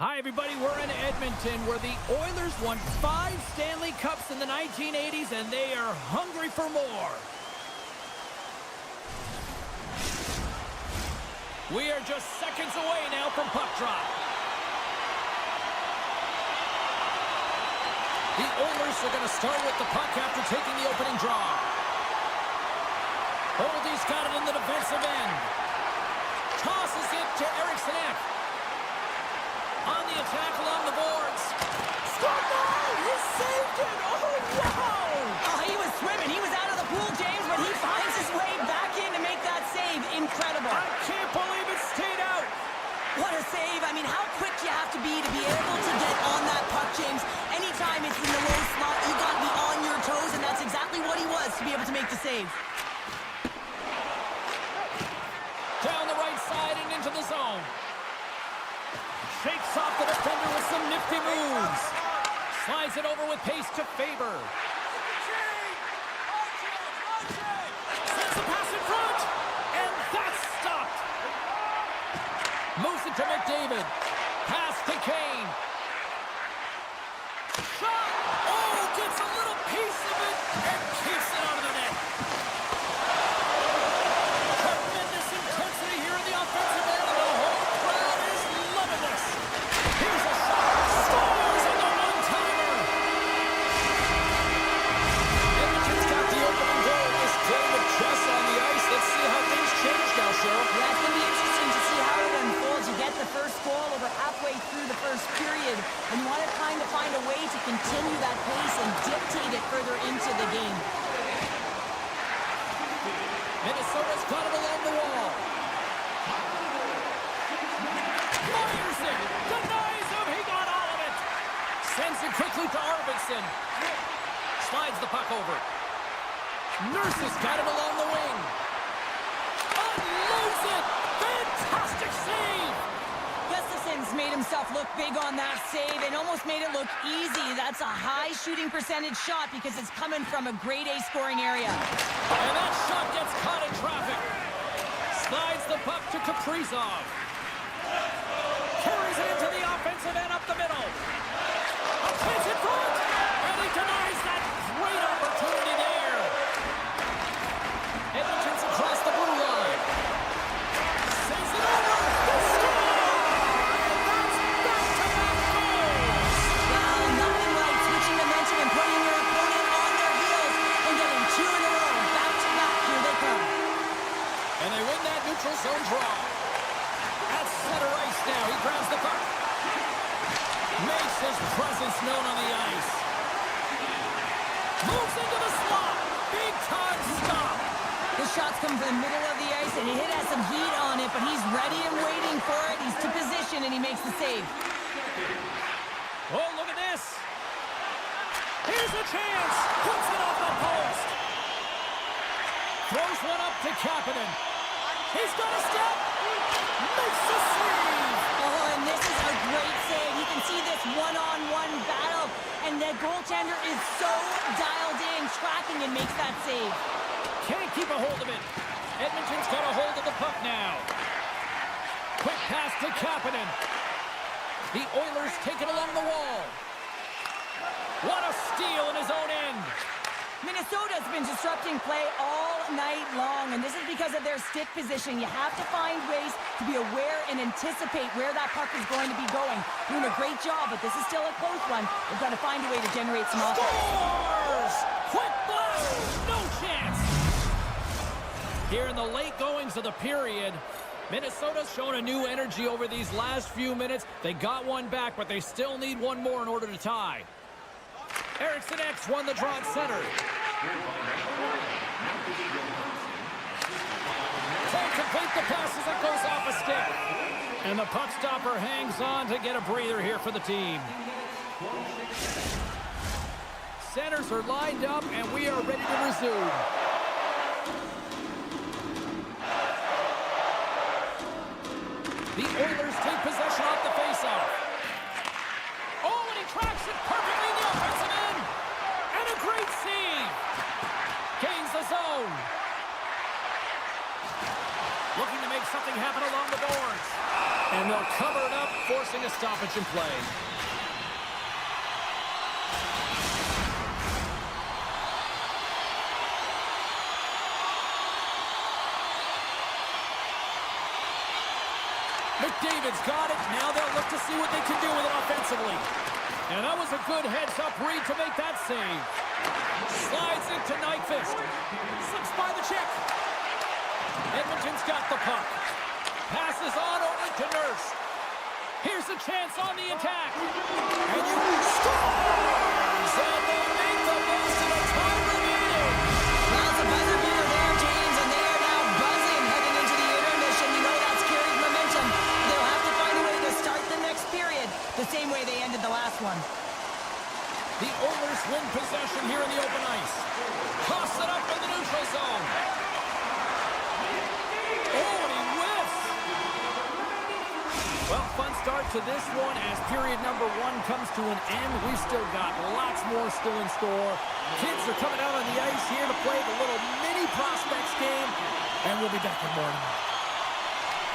Hi, everybody. We're in Edmonton, where the Oilers won 5 Stanley Cups in the 1980s, and they are hungry for more. We are just seconds away now from puck drop. The Oilers are going to start with the puck after taking the opening draw. Holdy's got it in the defensive end. Tosses it to Sneknest. On the attack along the boards. Sneknest! He saved it! Oh, wow! Oh, he was swimming. He was out of the pool, James, but he finds his way back in to make that save. Incredible. I can't believe it stayed out. What a save. I mean, how quick you have to be able to get on that puck, James. Anytime it's in the low slot, you got to be on your toes, and that's exactly what he was to be able to make the save. Down the right side and into the zone. Shakes off the defender with some nifty moves. Slides it over with pace to Faber. Sends a pass in front. And that's stopped. Moves it to McDavid. Pass to Kane. Shot. Oh, gets a little piece of it and keeps it out of the net. Tremendous intensity here in the offensive end, and the whole crowd is loving this. Here's a shot. Scores on the one-timer. Edmonton's got the opening goal. This game with Chess on the ice. Let's see how things change now, Cheryl. Yeah, it's going to be interesting to see how it unfolds. You get the first goal over halfway through the first period, and you want to kind of find a way to continue that pace and dictate it further into the game. Minnesota's got it along the wall. Fires it. Denies him. He got all of it. Sends it quickly to Arvidsson. Slides the puck over. Nurse has got it along the wing. Unloads it. Fantastic save. Gustafson's made himself look big on that save and almost made it look easy. That's a high shooting percentage shot because it's coming from a grade A scoring area. And that shot gets caught in traffic. Slides the puck to Kaprizov. Carries it into the offensive end up the middle. A chance in front. And he denies that great opportunity there. Edmonton's across the blue line. Sends it over. They score! And that's back-to-back goals. Well, nothing like switching momentum and putting your opponent on their heels and getting 2 in a row. Back-to-back. Here they come. And they win that neutral zone draw. At center ice now. He grabs the puck. Makes his presence known on the ice. Moves into the slot. Big time stop. The shots come from the middle of the ice, and it has some heat on it, but he's ready and waiting for it. He's to position, and he makes the save. Oh, look at this. Here's a chance. Puts it off the post. Throws one up to Kapanen. He's got a step. Makes the save. Oh, and this is a great save. You can see this one-on-one battle, and the goaltender is so dialed in, tracking, and makes that save. Can't keep a hold of it. Edmonton's got a hold of the puck now. Quick pass to Kapanen. The Oilers take it along the wall. What a steal in his own end. Minnesota's been disrupting play all night long, and this is because of their stick position. You have to find ways to be aware and anticipate where that puck is going to be going. Doing a great job, but this is still a close one. They've got to find a way to generate some offense. Scores! Quick blast! No chance! Here in the late goings of the period, Minnesota's shown a new energy over these last few minutes. They got one back, but they still need one more in order to tie. Sneknest won the draw at center. Can't complete the pass as it goes off a stick. And the puck stopper hangs on to get a breather here for the team. Centers are lined up, and we are ready to resume. The Oilers take possession off the faceoff. Oh, and he tracks it perfectly in the offensive end. And a great save. Gains the zone. Looking to make something happen along the boards. And they'll cover it up, forcing a stoppage in play. McDavid's got it. Now they'll look to see what they can do with it offensively. And that was a good heads-up read to make that save. Slides into Nyquist. Slips by the check. Edmonton's got the puck. Passes on over to Nurse. Here's a chance on the attack. And you scores! And they make the most of the time remaining. Well, it's a buzzer beater there, James, and they are now buzzing heading into the intermission. You know that's carried momentum. They'll have to find a way to start the next period the same way they ended the last one. The Oilers win possession here in the open ice. Toss it up in the neutral zone. Oh, and he whiffs. Well, fun start to this one as period number 1 comes to an end. We've still got lots more still in store. Kids are coming out on the ice here to play the little mini prospects game, and we'll be back in more tonight.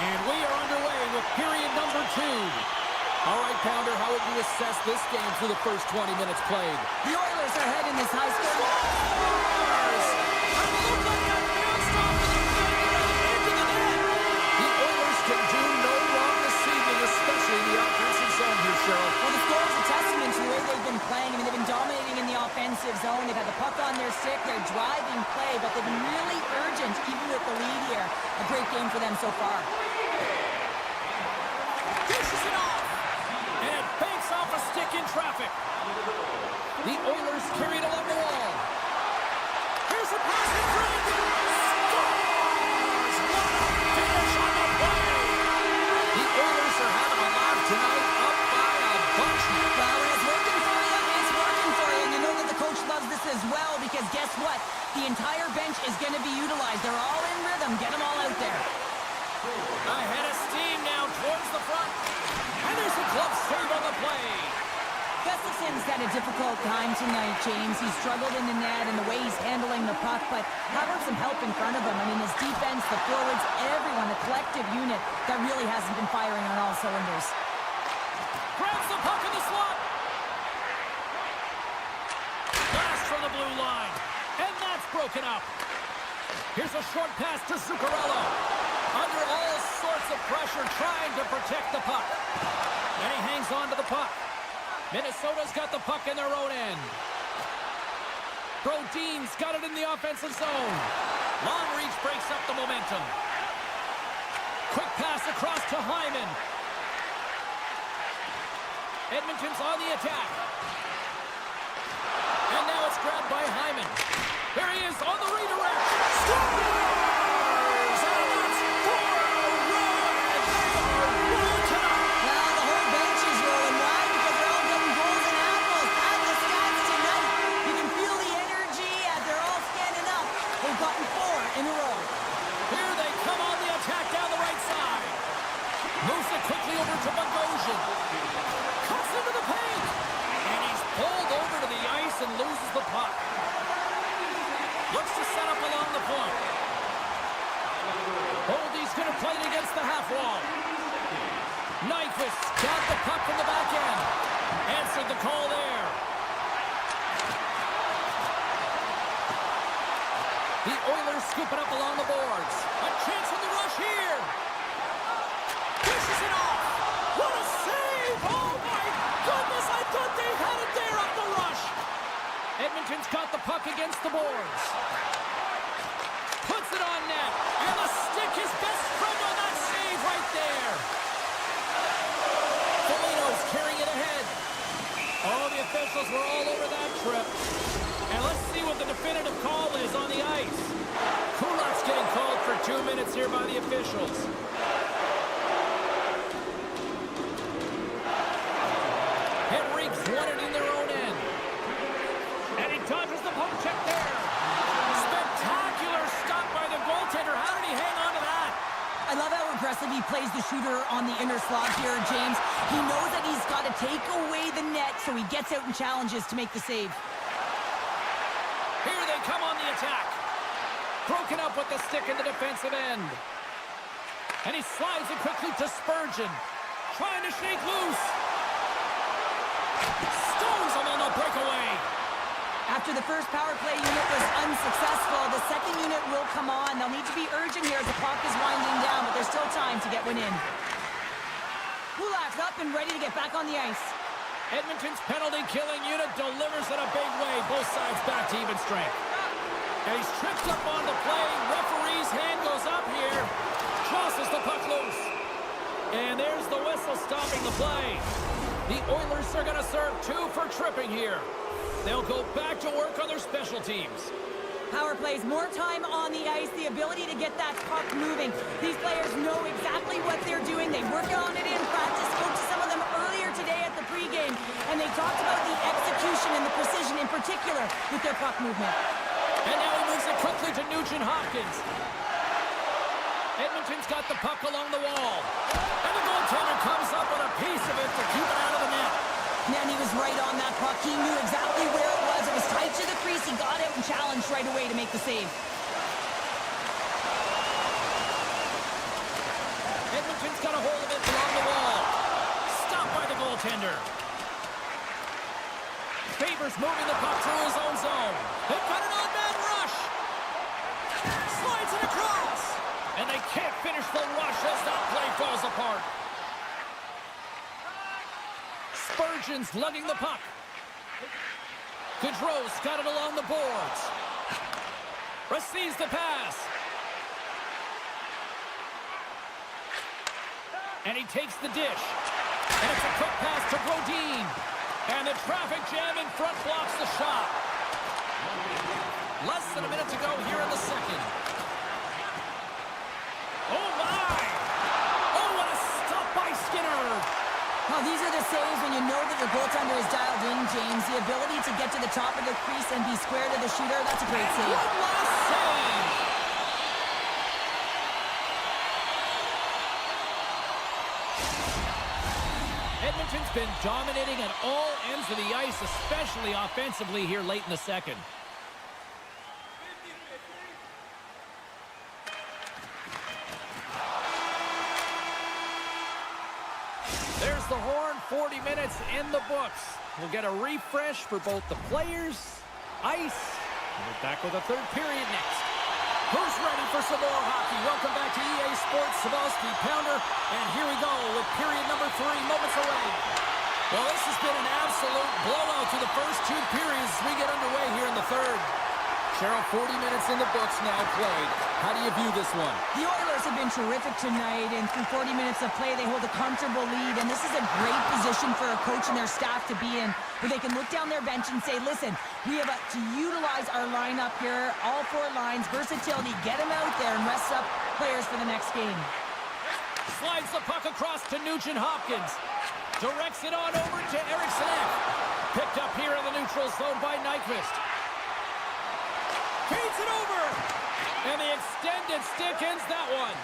And we are underway with period number 2. All right, Pounder, how would you assess this game through the first 20 minutes played? The Oilers are ahead in this high score. Scores! And it looked like that bounced off of the finger into the net. The Oilers can do no wrong this evening, especially in the offensive zone here, Cheryl. Well, the score is a testament to the way they've been playing. I mean, they've been dominating in the offensive zone. They've had the puck on their stick. They're driving play, but they've been really urgent, even with the lead here. A great game for them so far. Dishes it off. And it banks off a stick in traffic. The Oilers carry it along the wall. Here's a pass in front. Scores! What a finish on the play! The Oilers are having a laugh tonight, up by a bunch. Well, when it's working for you, it's working for you. And you know that the coach loves this as well because guess what? The entire bench is going to be utilized. They're all in rhythm. Get them all out there. Ahead of steam now towards the front. And there's a glove save on the play. Gustafson's had a difficult time tonight, James. He's struggled in the net and the way he's handling the puck, but having some help in front of him. I mean, his defense, the forwards, everyone, the collective unit that really hasn't been firing on all cylinders. Grabs the puck in the slot. Blast from the blue line. And that's broken up. Here's a short pass to Zuccarello. Under all sorts of pressure, trying to protect the puck. And he hangs on to the puck. Minnesota's got the puck in their own end. Brodin's got it in the offensive zone. Long reach breaks up the momentum. Quick pass across to Hyman. Edmonton's on the attack. And now it's grabbed by Hyman. Here he is on the redirect. Scores! And that's for a run. And they are rolling tonight. Well, the whole bench is rolling. Why? Because they're all getting goals and apples. Add the stats tonight. You can feel the energy as they're all standing up. They've gotten 4 in a row. Here they come on the attack down the right side. Moves it quickly over to Bogosian. Cuts into the paint. And he's pulled over to the ice and loses the puck. Looks to set up along the point. Holdy's going to play it against the half wall. Nyquist got the puck from the back end. Answered the call there. The Oilers scoop it up along the boards. A chance on the rush here. Pushes it off. What a save! Oh my goodness, I thought they had it there off the rush. Edmonton's got the puck against the boards. Puts it on net. And the stick, his best friend on that save right there. Foligno's carrying it ahead. Oh, the officials were all over that trip. And let's see what the definitive call is on the ice. Kulak's getting called for 2 minutes here by the officials. Henrique's won it in their own end. And he dodges the poke check there. Spectacular stop by the goaltender. How did he hang on to that? I love how aggressive he plays the shooter on the inner slot here, James. He knows that he's got to take away the net, so he gets out and challenges to make the save. Here they come on the attack. Broken up with the stick in the defensive end. And he slides it quickly to Spurgeon. Trying to shake loose. Stones him on the breakaway. After the first power play unit was unsuccessful, the second unit will come on. They'll need to be urgent here as the clock is winding down, but there's still time to get one in. Kulak's up and ready to get back on the ice. Edmonton's penalty-killing unit delivers in a big way. Both sides back to even strength. And he's tripped up on the play. Referee's hand goes up here. Tosses the puck loose. And there's the whistle stopping the play. The Oilers are going to serve 2 for tripping here. They'll go back to work on their special teams. Power plays, more time on the ice, the ability to get that puck moving. These players know exactly what they're doing. They work on it in practice. Spoke to some of them earlier today at the pregame, and they talked about the execution and the precision in particular with their puck movement. And now he moves it quickly to Nugent-Hopkins. Edmonton's got the puck along the wall. And the goaltender comes up with a piece of it to keep it out of the net. Man, he was right on that puck. He knew exactly where it was. It was tight to the crease. He got out and challenged right away to make the save. Edmonton's got a hold of it along the wall. Stopped by the goaltender. Favors moving the puck through his own zone. They've got an on-man rush. Slides it across. And they can't finish the rush as that play falls apart. Spurgeon's lugging the puck. Gaudreau's got it along the boards. Receives the pass. And he takes the dish. And it's a quick pass to Brodin. And the traffic jam in front blocks the shot. Less than a minute to go here in the second. Oh, my! Oh, what a stop by Skinner! Well, these are the saves when you know that your goaltender is dialed in, James. The ability to get to the top of the crease and be square to the shooter, that's a great save. One last save! Edmonton's been dominating at all ends of the ice, especially offensively here late in the second. There's the horn, 40 minutes in the books. We'll get a refresh for both the players, ice, and we're back with a third period next. Who's ready for some more hockey? Welcome back to EA Sports, Sabalski Pounder, and here we go with period number 3, moments away. Well, this has been an absolute blowout through the first 2 periods as we get underway here in the third. Cheryl, 40 minutes in the books now played. How do you view this one? The Oilers have been terrific tonight, and through 40 minutes of play, they hold a comfortable lead, and this is a great position for a coach and their staff to be in, where they can look down their bench and say, listen, we have to utilize our lineup here, all 4 lines, versatility, get them out there and rest up players for the next game. Slides the puck across to Nugent-Hopkins. Directs it on over to Eriksson. Picked up here in the neutral zone by Nyquist. Feeds it over. And the extended stick ends that one.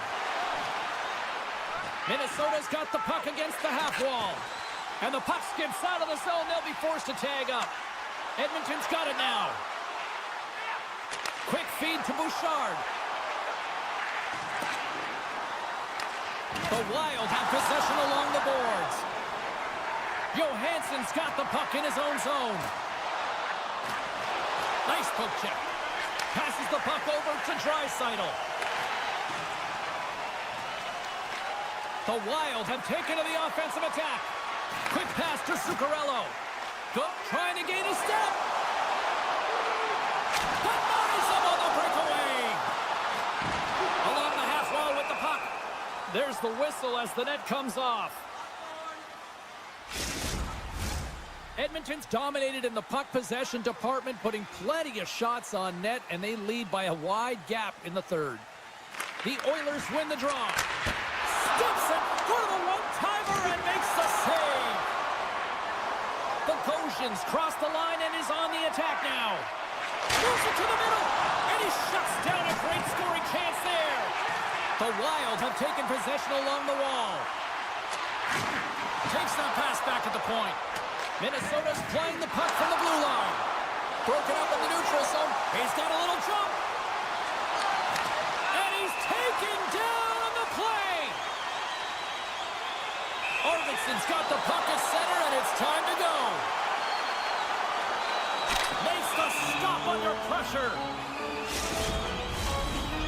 Minnesota's got the puck against the half wall. And the puck skips out of the zone. They'll be forced to tag up. Edmonton's got it now. Quick feed to Bouchard. The Wild have possession along the boards. Johansson's got the puck in his own zone. Nice poke check. Passes the puck over to Draisaitl. The Wild have taken to the offensive attack. Quick pass to Zuccarello. Trying to gain a step. Denies him on the breakaway. Along the half wall with the puck. There's the whistle as the net comes off. Edmonton's dominated in the puck possession department, putting plenty of shots on net, and they lead by a wide gap in the third. The Oilers win the draw. Steps it for the one-timer and makes the save. The Gosians cross the line and is on the attack now. Moves it to the middle, and he shuts down a great scoring chance there. The Wild have taken possession along the wall. Takes that pass back at the point. Minnesota's playing the puck from the blue line. Broken up in the neutral zone. He's got a little jump. And he's taken down on the play. Arvidsson's got the puck at center, and it's time to go. Makes the stop under pressure.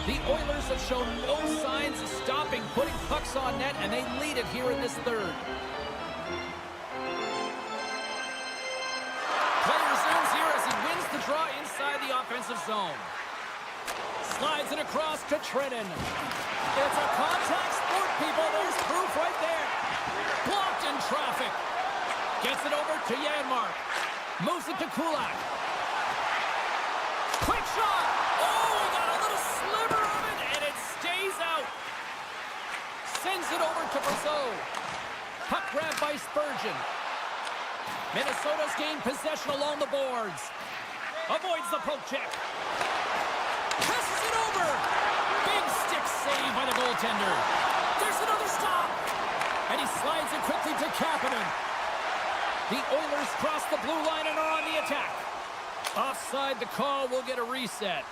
The Oilers have shown no signs of stopping putting pucks on net, and they lead it here in this third. Play resumes here as he wins the draw inside the offensive zone. Slides it across to Trennan. It's a contact sport, people. There's proof right there. Blocked in traffic. Gets it over to Janmark. Moves it to Kulak. Quick shot. Oh, we got a little sliver of it, and it stays out. Sends it over to Brazeau. Puck grab by Spurgeon. Minnesota's gained possession along the boards. Avoids the poke check. Passes it over. Big stick save by the goaltender. There's another stop. And he slides it quickly to Kapanen. The Oilers cross the blue line and are on the attack. Offside the call, will get a reset.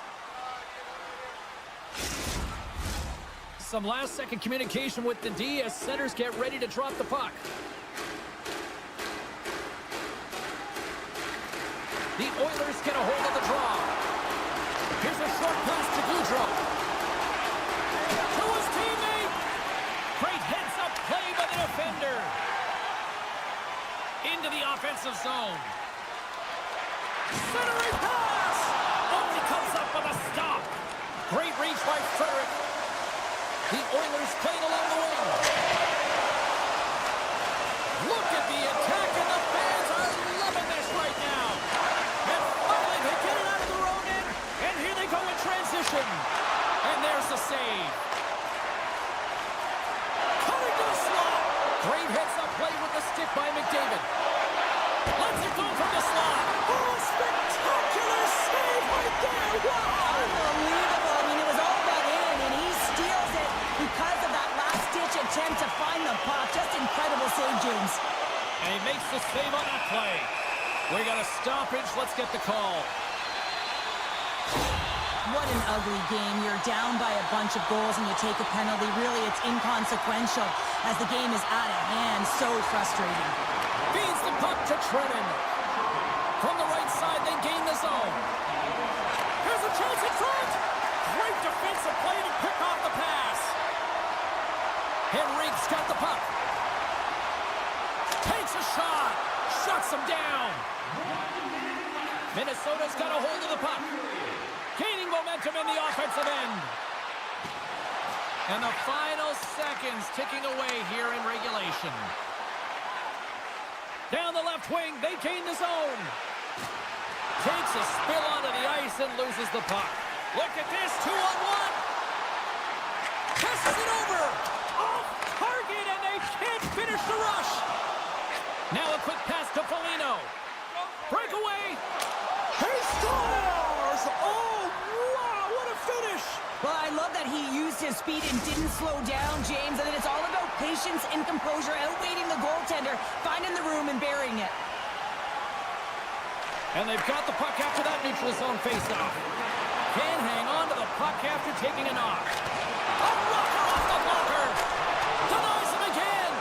Some last-second communication with the D as centers get ready to drop the puck. The Oilers get a hold of the draw. Here's a short pass to Gaudreau. To his teammate. Great heads-up play by the defender. Into the offensive zone. Centering pass. Only comes up with a stop. Great reach by Frederick. The Oilers playing along the wing. Look at the attack, and the fans are loving this right now. And finally they get it out of their own end. And here they go in transition. And there's the save. Coming to the slot. Great heads-up play with the stick by McDavid. Lets it go from the slot. Oh, spectacular save right there. Wow. Unbelievable. I mean, it was all about in, and he steals it because of that last-ditch attempt to find the puck. Just incredible save, James. And he makes the save on that play. We got a stoppage. Let's get the call. What an ugly game. You're down by a bunch of goals and you take a penalty. Really, it's inconsequential as the game is out of hand. So frustrating. Feeds the puck to Trennan. From the right side, they gain the zone. Here's a chance in front. Great defensive play to pick off the pass. Henrique's got the puck. Takes a shot. Shuts him down. Minnesota's got a hold of the puck. Gaining momentum in the offensive end. And the final seconds ticking away here in regulation. Down the left wing, they gain the zone. Takes a spill onto the ice and loses the puck. Look at this, 2-on-1. Passes it over. Off target, and they can't finish the rush. Now a quick pass to Foligno. Breakaway. He scores! Oh, wow, what a finish! Well, I love that he used his speed and didn't slow down, James. And then it's all about patience and composure, outweighing the goaltender, finding the room and burying it. And they've got the puck after that neutral zone faceoff. Can hang on to the puck after taking a knock. A rocker off the blocker! Denies him again!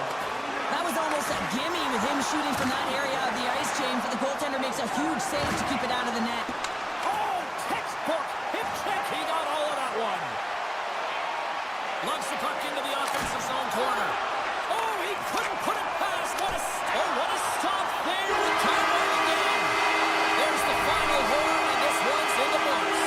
That was almost a gimme with him shooting from that area of the ice, James. But the goaltender makes a huge save to keep it out of the net. Oh, textbook! Hip check, he got all of that one. Lugs the puck into the offensive zone corner. Oh, he couldn't put it past. What a stop there with time waiting in. There's the final horn, and this one's in the books.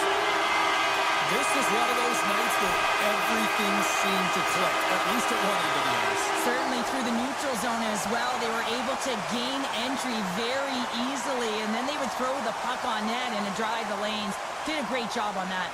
This is one of those nights where everything seemed to click, at least at one end of the ice. Certainly through the neutral zone as well. They were able to gain entry very easily, and then they would throw the puck on net and drive the lanes. Did a great job on that.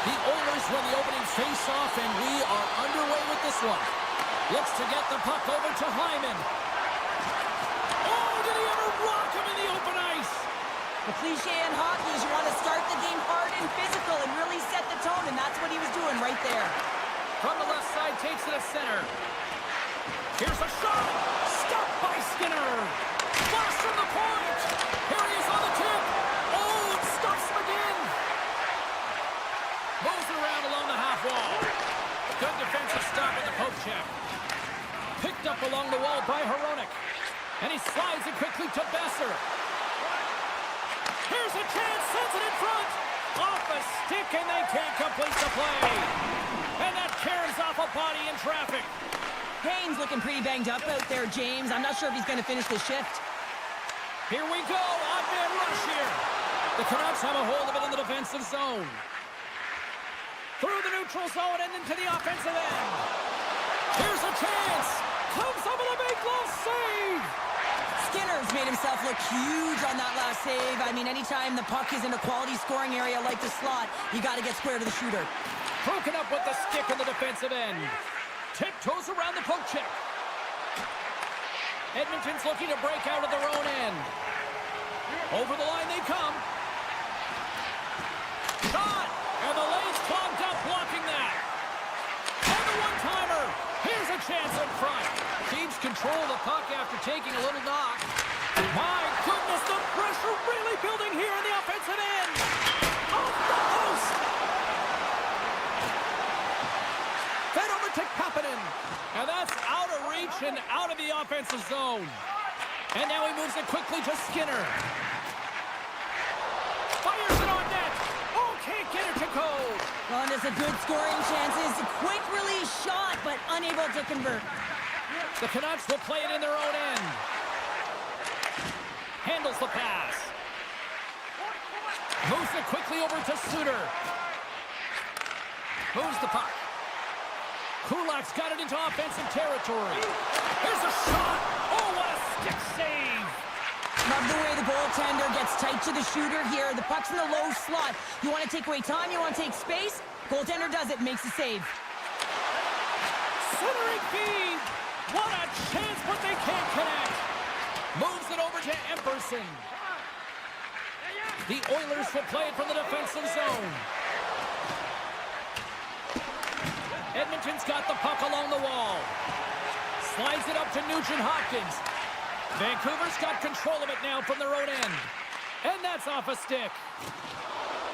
The Oilers win the opening face-off, and we are underway with this one. Looks to get the puck over to Hyman. Oh, did he ever rock him in the open ice? The cliche in hockey is you want to start the game hard and physical and really set the tone, and that's what he was doing right there. From the left side, takes it to center. Here's a shot. Stopped by Skinner. Flash from the point. Here he is on the tip. Oh, it stops him again. Moves it around along the half wall. Good defensive stop with the poke check. Picked up along the wall by Hronek. And he slides it quickly to Besser. Here's a chance. Sends it in front. Off a stick, and they can't complete the play. And that carries off a body in traffic. Kane's looking pretty banged up out there, James. I'm not sure if he's going to finish the shift. Here we go. Odd-man rush here. The Canucks have a hold of it in the defensive zone. Through the neutral zone and into the offensive end. Here's a chance. Comes up with a big glove save. Skinner's made himself look huge on that last save. I mean, anytime the puck is in a quality scoring area like the slot, you got to get square to the shooter. Broken up with the stick in the defensive end. Tiptoes around the poke check. Edmonton's looking to break out of their own end. Over the line they come. Shot! And the lane's clogged up, blocking that. And the one-timer. Here's a chance in front. Keeps control of the puck after taking a little knock. My goodness, the pressure really building here in the offensive end. Off the post. Fed over to Kapanen. And that's out of reach and out of the offensive zone. And now he moves it quickly to Skinner. Fires it on net. Oh, can't get it to go. Well, and there's a good scoring chances. Quick release shot, but unable to convert. The Canucks will play it in their own end. Handles the pass. Moves it quickly over to Suter. Moves the puck. Kulak's got it into offensive territory. Here's a shot. Oh, what a stick save. Love the way the goaltender gets tight to the shooter here. The puck's in the low slot. You want to take away time, you want to take space. Goaltender does it, makes the save. Centering feed. What a chance, but they can't connect. Moves it over to Epperson. The Oilers will play it from the defensive zone. Edmonton's got the puck along the wall. Slides it up to Nugent-Hopkins. Vancouver's got control of it now from their own end. And that's off a stick.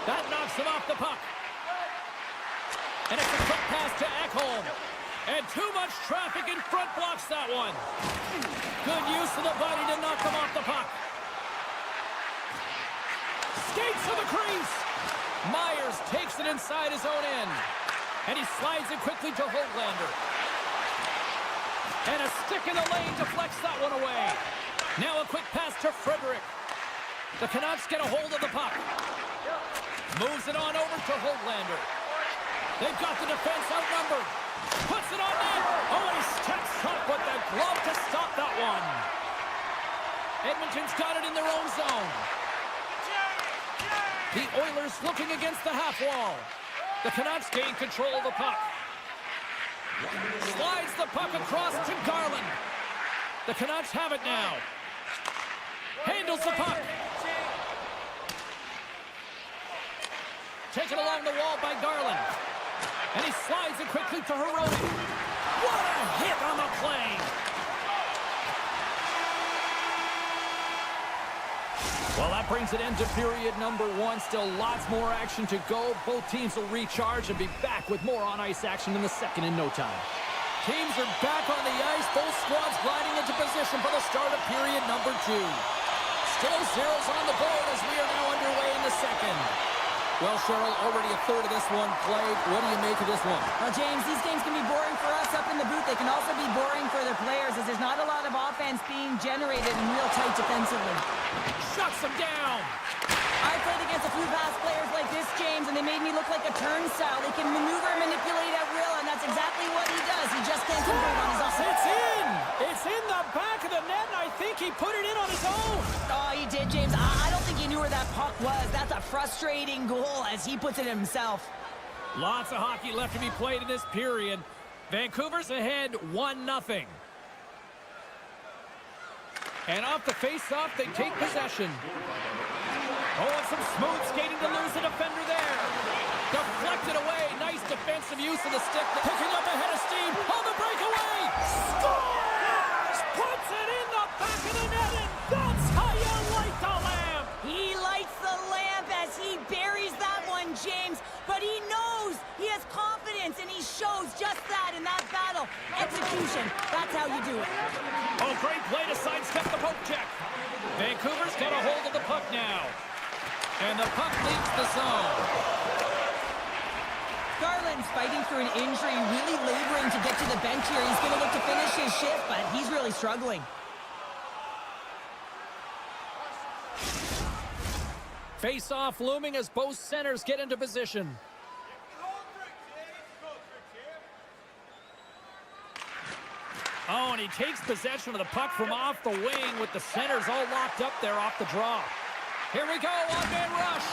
That knocks him off the puck. And it's a quick pass to Ekholm. And too much traffic in front blocks that one. Good use of the body to knock him off the puck. Skates to the crease. Myers takes it inside his own end. And he slides it quickly to Höglander. And a stick in the lane deflects that one away. Now a quick pass to Frederick. The Canucks get a hold of the puck. Moves it on over to Höglander. They've got the defense outnumbered. Puts it on net. Oh, he steps up with the glove to stop that one. Edmonton's got it in their own zone. The Oilers looking against the half wall. The Canucks gain control of the puck. Slides the puck across to Garland. The Canucks have it now. Handles the puck. Taken along the wall by Garland. And he slides it quickly to Hronek. What a hit on the play. Well, that brings it into period number one. Still lots more action to go. Both teams will recharge and be back with more on-ice action in the second in no time. Teams are back on the ice. Both squads gliding into position for the start of period number two. Still zeros on the board as we are now underway in the second. Well, Cheryl, already a third of this one played. What do you make of this one? Well, James, these games can be boring for us up in the booth. They can also be boring for the players as there's not a lot of offense being generated and real tight defensively. Shuts them down. I played against a few fast players like this, James, and they made me look like a turnstile. They can maneuver and manipulate at will, and that's exactly what he does. He just can't convert on his own. It's in! It's in the back of the net, and I think he put it in on his own. Oh, he did, James. I don't think he knew where that puck was. That's a frustrating goal as he puts it himself. Lots of hockey left to be played in this period. Vancouver's ahead 1-0. And off the face-off, they take possession. Oh, and some smooth skating to lose the defender there. Deflected away. Nice defensive use of the stick. Picking up ahead of steam. On the breakaway. Scores! Puts it in the back of the net, and that's how you light the lamp. He lights the lamp as he buries that one, James. But he knows he has confidence, and he shows just that in that battle. Execution. That's how you do it. Oh, great play to sidestep the poke check. Vancouver's got a hold of the puck now. And the puck leaves the zone. Garland's fighting through an injury, really laboring to get to the bench here. He's going to look to finish his shift, but he's really struggling. Face-off looming as both centers get into position. Oh, and he takes possession of the puck from off the wing with the centers all locked up there off the draw. Here we go, one-man rush.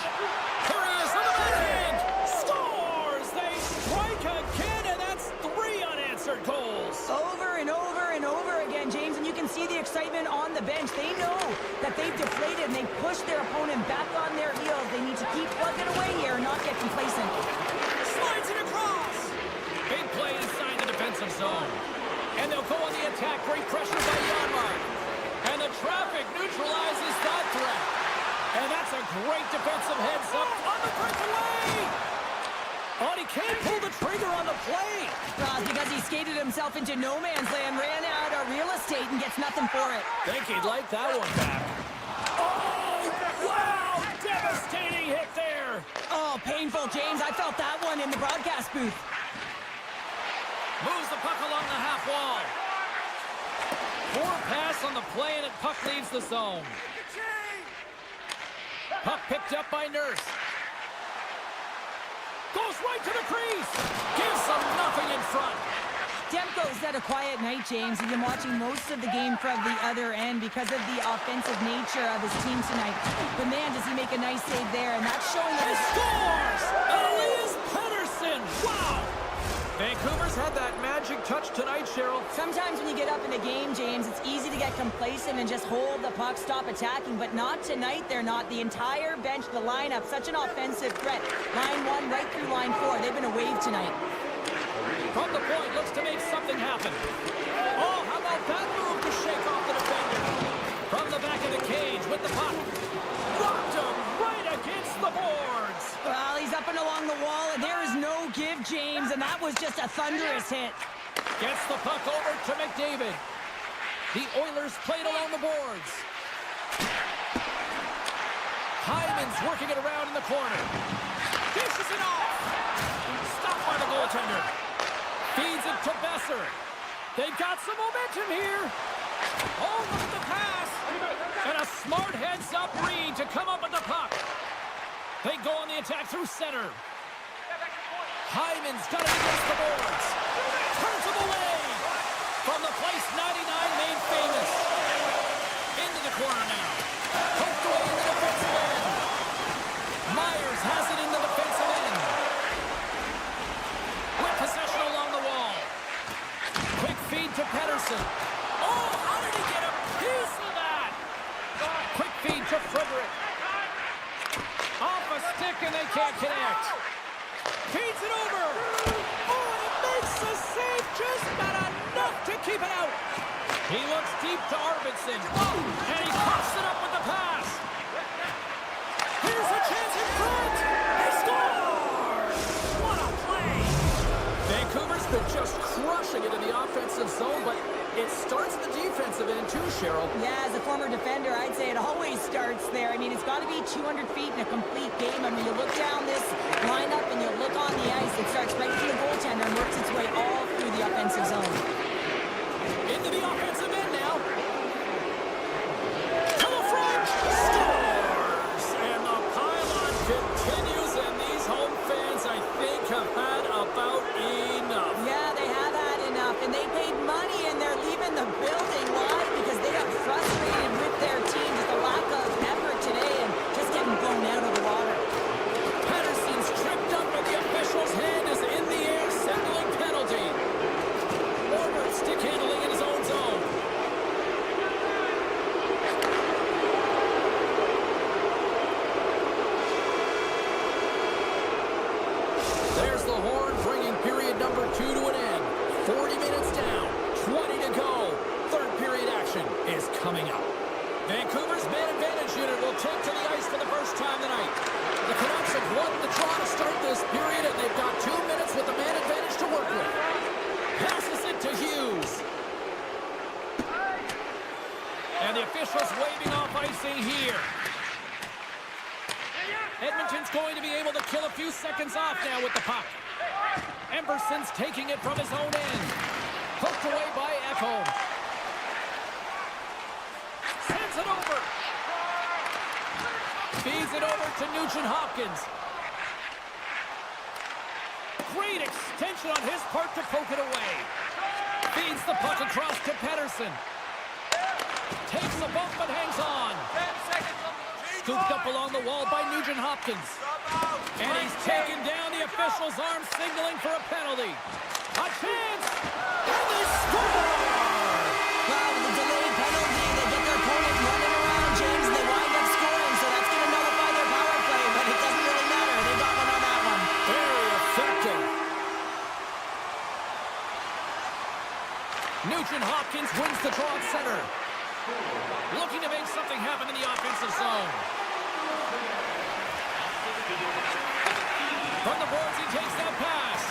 Here he is on the backhand. Scores! They strike again, and that's 3 unanswered goals. Over and over and over again, James, and you can see the excitement on the bench. They know that they've deflated and they push their opponent back on their heels. They need to keep plugging away here and not get complacent. Slides it across. Big play inside the defensive zone. And they'll go on the attack. Great pressure by Janmark. And the traffic neutralizes that threat. And that's a great defensive heads-up on the breakaway. Oh, he can't pull the trigger on the play. Because he skated himself into no man's land, ran out of real estate, and gets nothing for it. Think he'd like that one back. Oh, wow! Devastating hit there. Oh, painful, James. I felt that one in the broadcast booth. Moves the puck along the half wall. Poor pass on the play, and the puck leaves the zone. Puck picked up by Nurse. Goes right to the crease. Gives them nothing in front. Demko's had a quiet night, James. He's been watching most of the game from the other end because of the offensive nature of his team tonight. But man, does he make a nice save there, and that's showing that he scores! Elias Pettersson! Wow! Vancouver's had that magic touch tonight, Cheryl. Sometimes when you get up in a game, James, it's easy to get complacent and just hold the puck, stop attacking, but not tonight. They're not. The entire bench, the lineup, such an offensive threat. Line 1 right through line 4. They've been a wave tonight. From the point, looks to make something happen. Oh, how about that move to shake off the defender? From the back of the cage with the puck. Rocked him right against the boards. Well, he's up and along the wall, and there is no give, James, and that was just a thunderous hit. Gets the puck over to McDavid. The Oilers played along the boards. Hyman's working it around in the corner. Dishes it off. Stopped by the goaltender. Feeds it to Besser. They've got some momentum here. Oh, look at the pass. And a smart heads-up read to come up with the puck. They go on the attack through center. Hyman's got it against the boards. Turns him away. From the place 99 made famous. Into the corner now. Poked away in the defensive end. Myers has it in the defensive end. With possession along the wall. Quick feed to Pettersson. Oh, how did he get a piece of that? Quick feed to Frederick. Off a stick and they can't connect. Feeds it over. Oh, and it makes the save just not enough to keep it out. He looks deep to Arvidsson. Oh, and he pops it up with the pass. Here's a chance in front. He scores! What a play. Vancouver's been just crushing it in the offensive zone, but it starts in the defensive end too, Cheryl. Yeah, as a former defender, I'd say it always starts there. I mean, it's got to be 200 feet in a complete game. I mean, you look down this lineup and you look on the ice, it starts right through the goaltender and works its way all through the offensive zone. Into the offensive end now. To the front. Scores! And the pylon continues, and these home fans, I think, have had about enough. Yeah, they have had enough, and they paid money, and they're leaving the building. Why? Because they got frustrated with their team, with the lack of effort today, and just getting blown out of the water. Pettersson's tripped up by the There's the horn, bringing period number 2 to an end. 40 minutes down, 20 to go. Third period action is coming up. Vancouver's man advantage unit will take to the ice for the first time tonight. The Canucks have won the draw to start this period, and they've got 2 minutes with the man advantage to work with. Passes it to Hughes. And the officials waving off icing here. Edmonton's going to be able to kill a few seconds off now with the puck. Emberson's taking it from his own end. Hooked away by Ekholm. Sends it over. Feeds it over to Nugent-Hopkins. Great extension on his part to poke it away. Feeds the puck across to Pettersson. Takes the bump but hangs on. 10 seconds on the scooped up along the wall by Nugent-Hopkins. And he's taken down. The official's arm signaling for a penalty. A chance! And they score! Well, with the delayed penalty, they get their opponent running around, James, and they wind up scoring, so that's going to nullify their power play, but it doesn't really matter. They got one on that one. Very effective. Nugent-Hopkins wins the draw at center. Looking to make something happen in the offensive zone. From the boards, he takes that pass.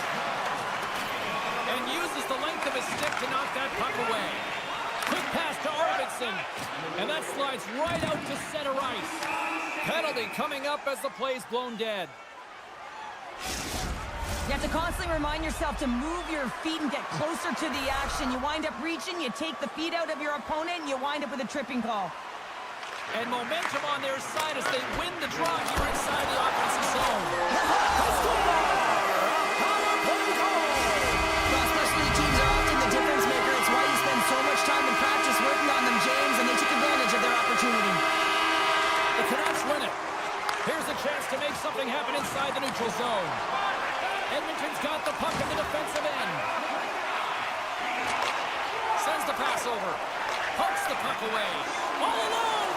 And uses the length of his stick to knock that puck away. Quick pass to Arvidsson. And that slides right out to center ice. Penalty coming up as the play's blown dead. You have to constantly remind yourself to move your feet and get closer to the action. You wind up reaching, you take the feet out of your opponent, and you wind up with a tripping call. And momentum on their side as they win the draw here inside the offensive zone. Well, specialty teams are often the difference maker. It's why you spend so much time in practice working on them, James, and they took advantage of their opportunity. The Canucks win it. Here's a chance to make something happen inside the neutral zone. Edmonton's got the puck in the defensive end. Sends the pass over. Pumps the puck away. All alone!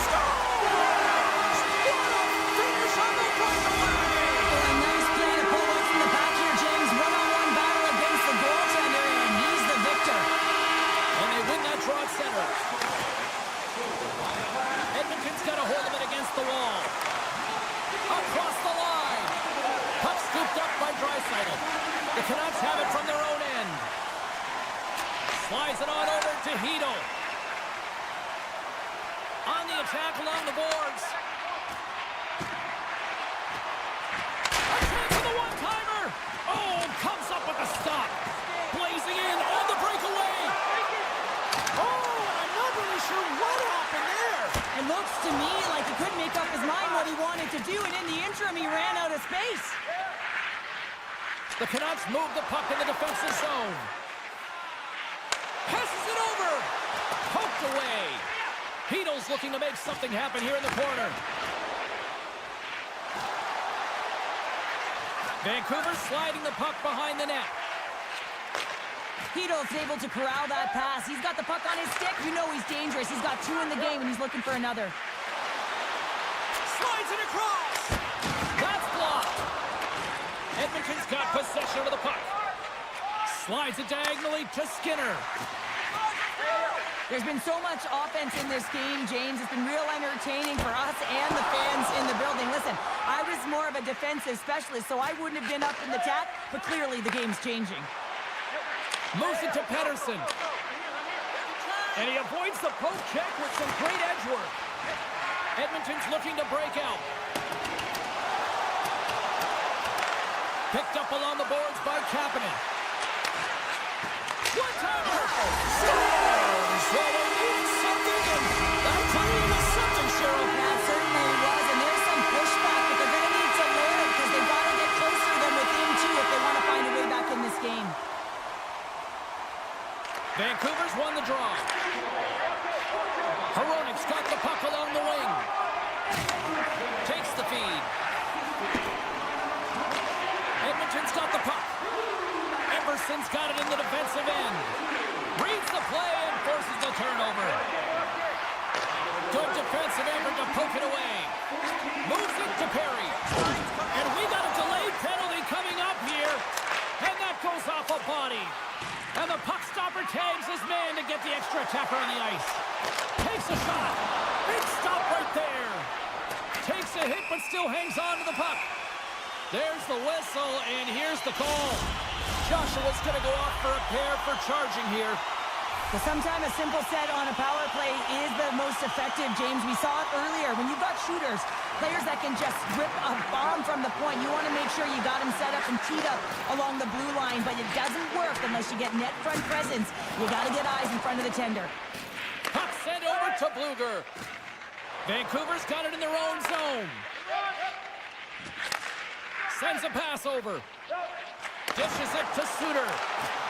Scores! What a finish on the breakaway! A nice play to pull up from the back here, James. One-on-one battle against the goaltender, and he's the victor. And they win that draw at center. Edmonton's got a hold of it against the wall. Across the line. Puck scooped up by Draisaitl. The Canucks have it from their own end. Slides it on over to Hedl. On the attack along the boards. A chance for the one-timer. Oh, comes up with a stop. Blazing in on the breakaway. Oh, I'm not really sure what happened there. It looks to me like he couldn't make up his mind what he wanted to do, and in the interim, he ran out of space. The Canucks move the puck in the defensive zone. Passes it over. Poked away. Hedl's looking to make something happen here in the corner. Vancouver sliding the puck behind the net. Hedl's able to corral that pass. He's got the puck on his stick. You know he's dangerous. He's got 2 in the game, and he's looking for another. Slides it across. That's blocked. Edmonton's got possession of the puck. Slides it diagonally to Skinner. There's been so much offense in this game, James. It's been real entertaining for us and the fans in the building. Listen, I was more of a defensive specialist, so I wouldn't have been up in the tap, but clearly the game's changing. Moves it to Pettersson. And he avoids the poke check with some great edge work. Edmonton's looking to break out. Picked up along the boards by Kapanen. One-timer! Scores! Well, they needed something, and that'll tell you was something, Cheryl. That certainly was, and there's some pushback, but they're going to need to layer it because they've got to get closer to them within 2 if they want to find a way back in this game. Vancouver's won the draw. Hronik's got the puck along the wing. Takes the feed. Edmonton's got the puck. Emerson's got it in the defensive end. Reads the play and forces the turnover. Good defensive effort to poke it away. Moves it to Perry. And we got a delayed penalty coming attacker on the ice. Takes a shot. Big stop right there. Takes a hit, but still hangs on to the puck. There's the whistle, and here's the call. Joshua's going to go off for a pair for charging here. But sometimes a simple set on a power play is the most effective, James. We saw it earlier. When you've got shooters, players that can just rip a bomb from the point, you want to make sure you got them set up and teed up along the blue line. But it doesn't work unless you get net front presence. You got to get eyes in front of the tender. Puck sent over to Bluger. Vancouver's got it in their own zone. Sends a pass over. Dishes it to Suter.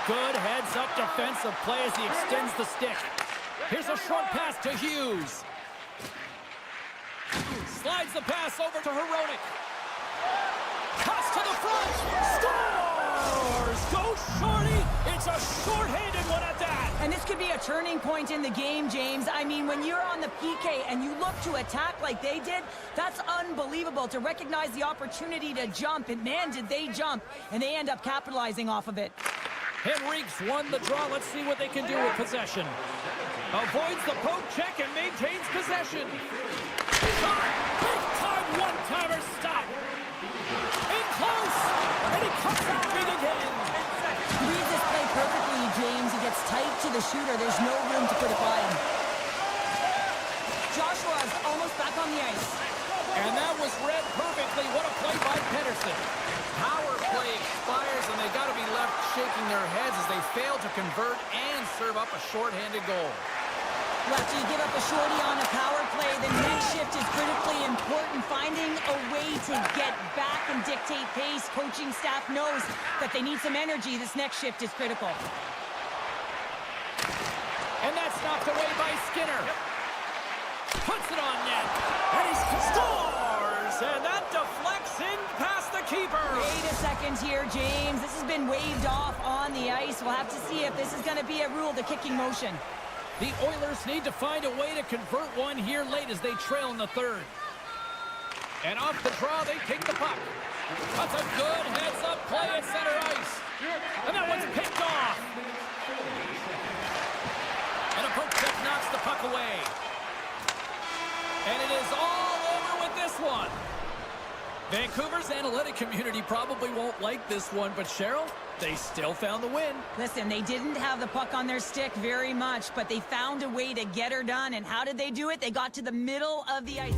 Good heads-up defensive play as he extends the stick. Here's a short pass to Hughes. Slides the pass over to Hronek. Cuts to the front. Scores! Go Shorty! It's a short-handed one at that. And this could be a turning point in the game, James. I mean, when you're on the PK and you look to attack like they did, that's unbelievable to recognize the opportunity to jump. And man, did they jump. And they end up capitalizing off of it. Henrique's won the draw. Let's see what they can do with possession. Avoids the poke check and maintains possession. Big time one-timer stop. In close. And he comes out big again. He reads this play perfectly, James. He gets tight to the shooter. There's no room to put it by him. Joshua's almost back on the ice. And that was read perfectly. What a play by Pettersson. Power play expires, and they got to be left shaking their heads as they fail to convert and serve up a shorthanded goal. After you give up a shorty on a power play, the next shift is critically important. Finding a way to get back and dictate pace. Coaching staff knows that they need some energy. This next shift is critical. And that's knocked away by Skinner. Puts it on net. And he scores! And that deflects in past the keeper. Wait a second here, James. This has been waved off on the ice. We'll have to see if this is going to be a rule, the kicking motion. The Oilers need to find a way to convert one here late as they trail in the third. And off the draw, they take the puck. That's a good heads-up play at center ice. And that one's picked off. And a poke check knocks the puck away. And it is all over with this one. Vancouver's analytic community probably won't like this one, but Cheryl, they still found the win. Listen, they didn't have the puck on their stick very much, but they found a way to get her done. And how did they do it? They got to the middle of the ice.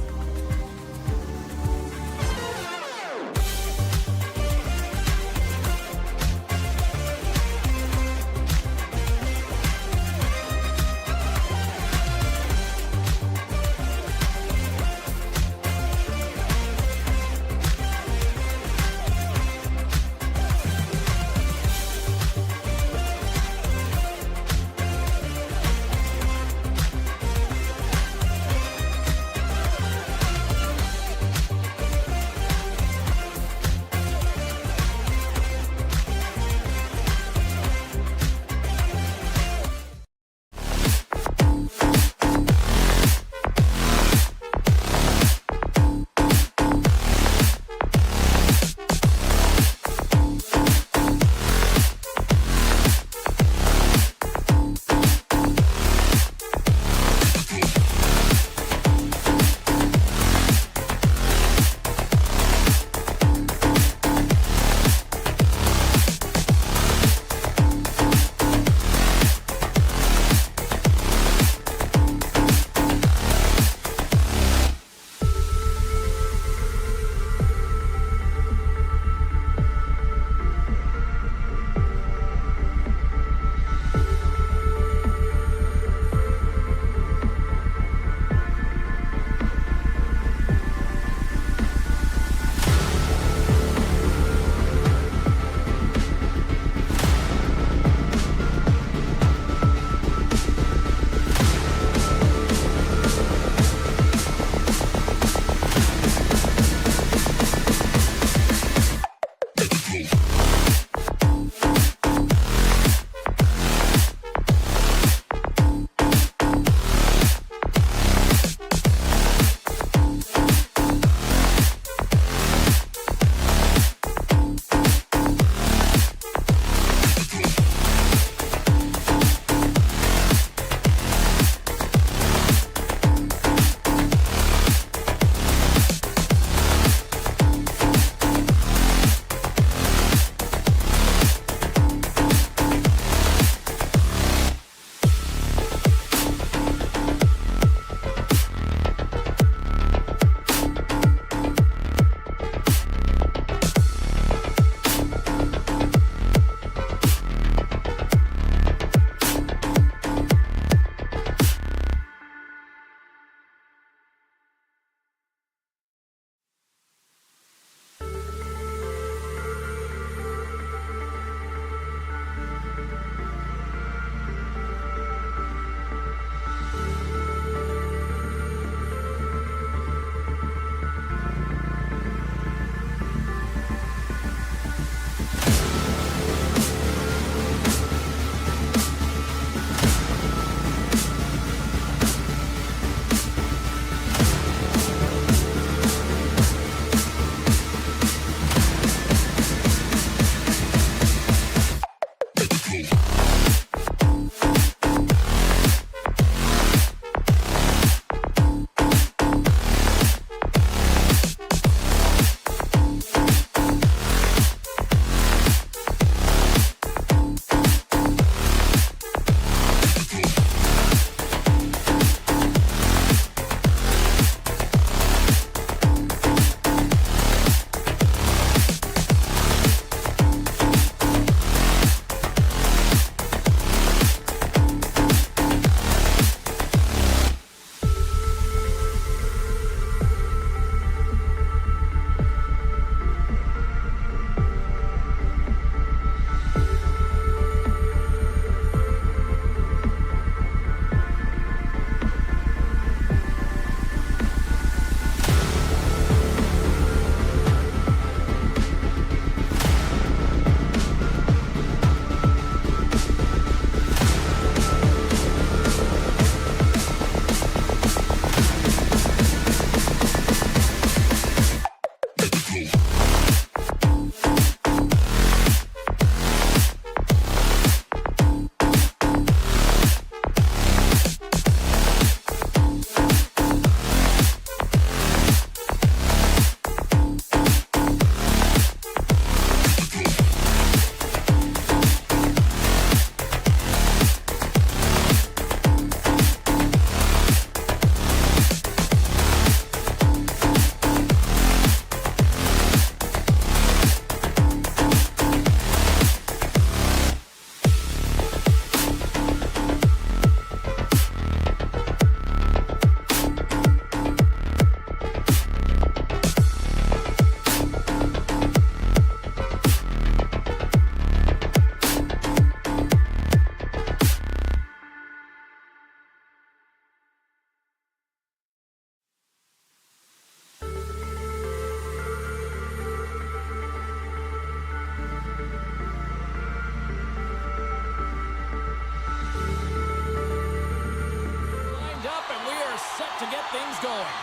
going.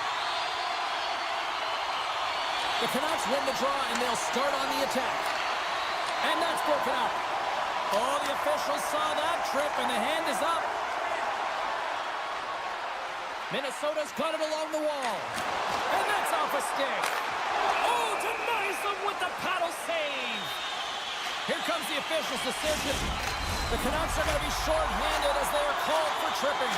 The Canucks win the draw, and they'll start on the attack. And that's broken up. Oh, the officials saw that trip, and the hand is up. Minnesota's got it along the wall. And that's off a stick. Oh, denies them with the paddle save. Here comes the official's decision. The Canucks are going to be short-handed as they are called for tripping.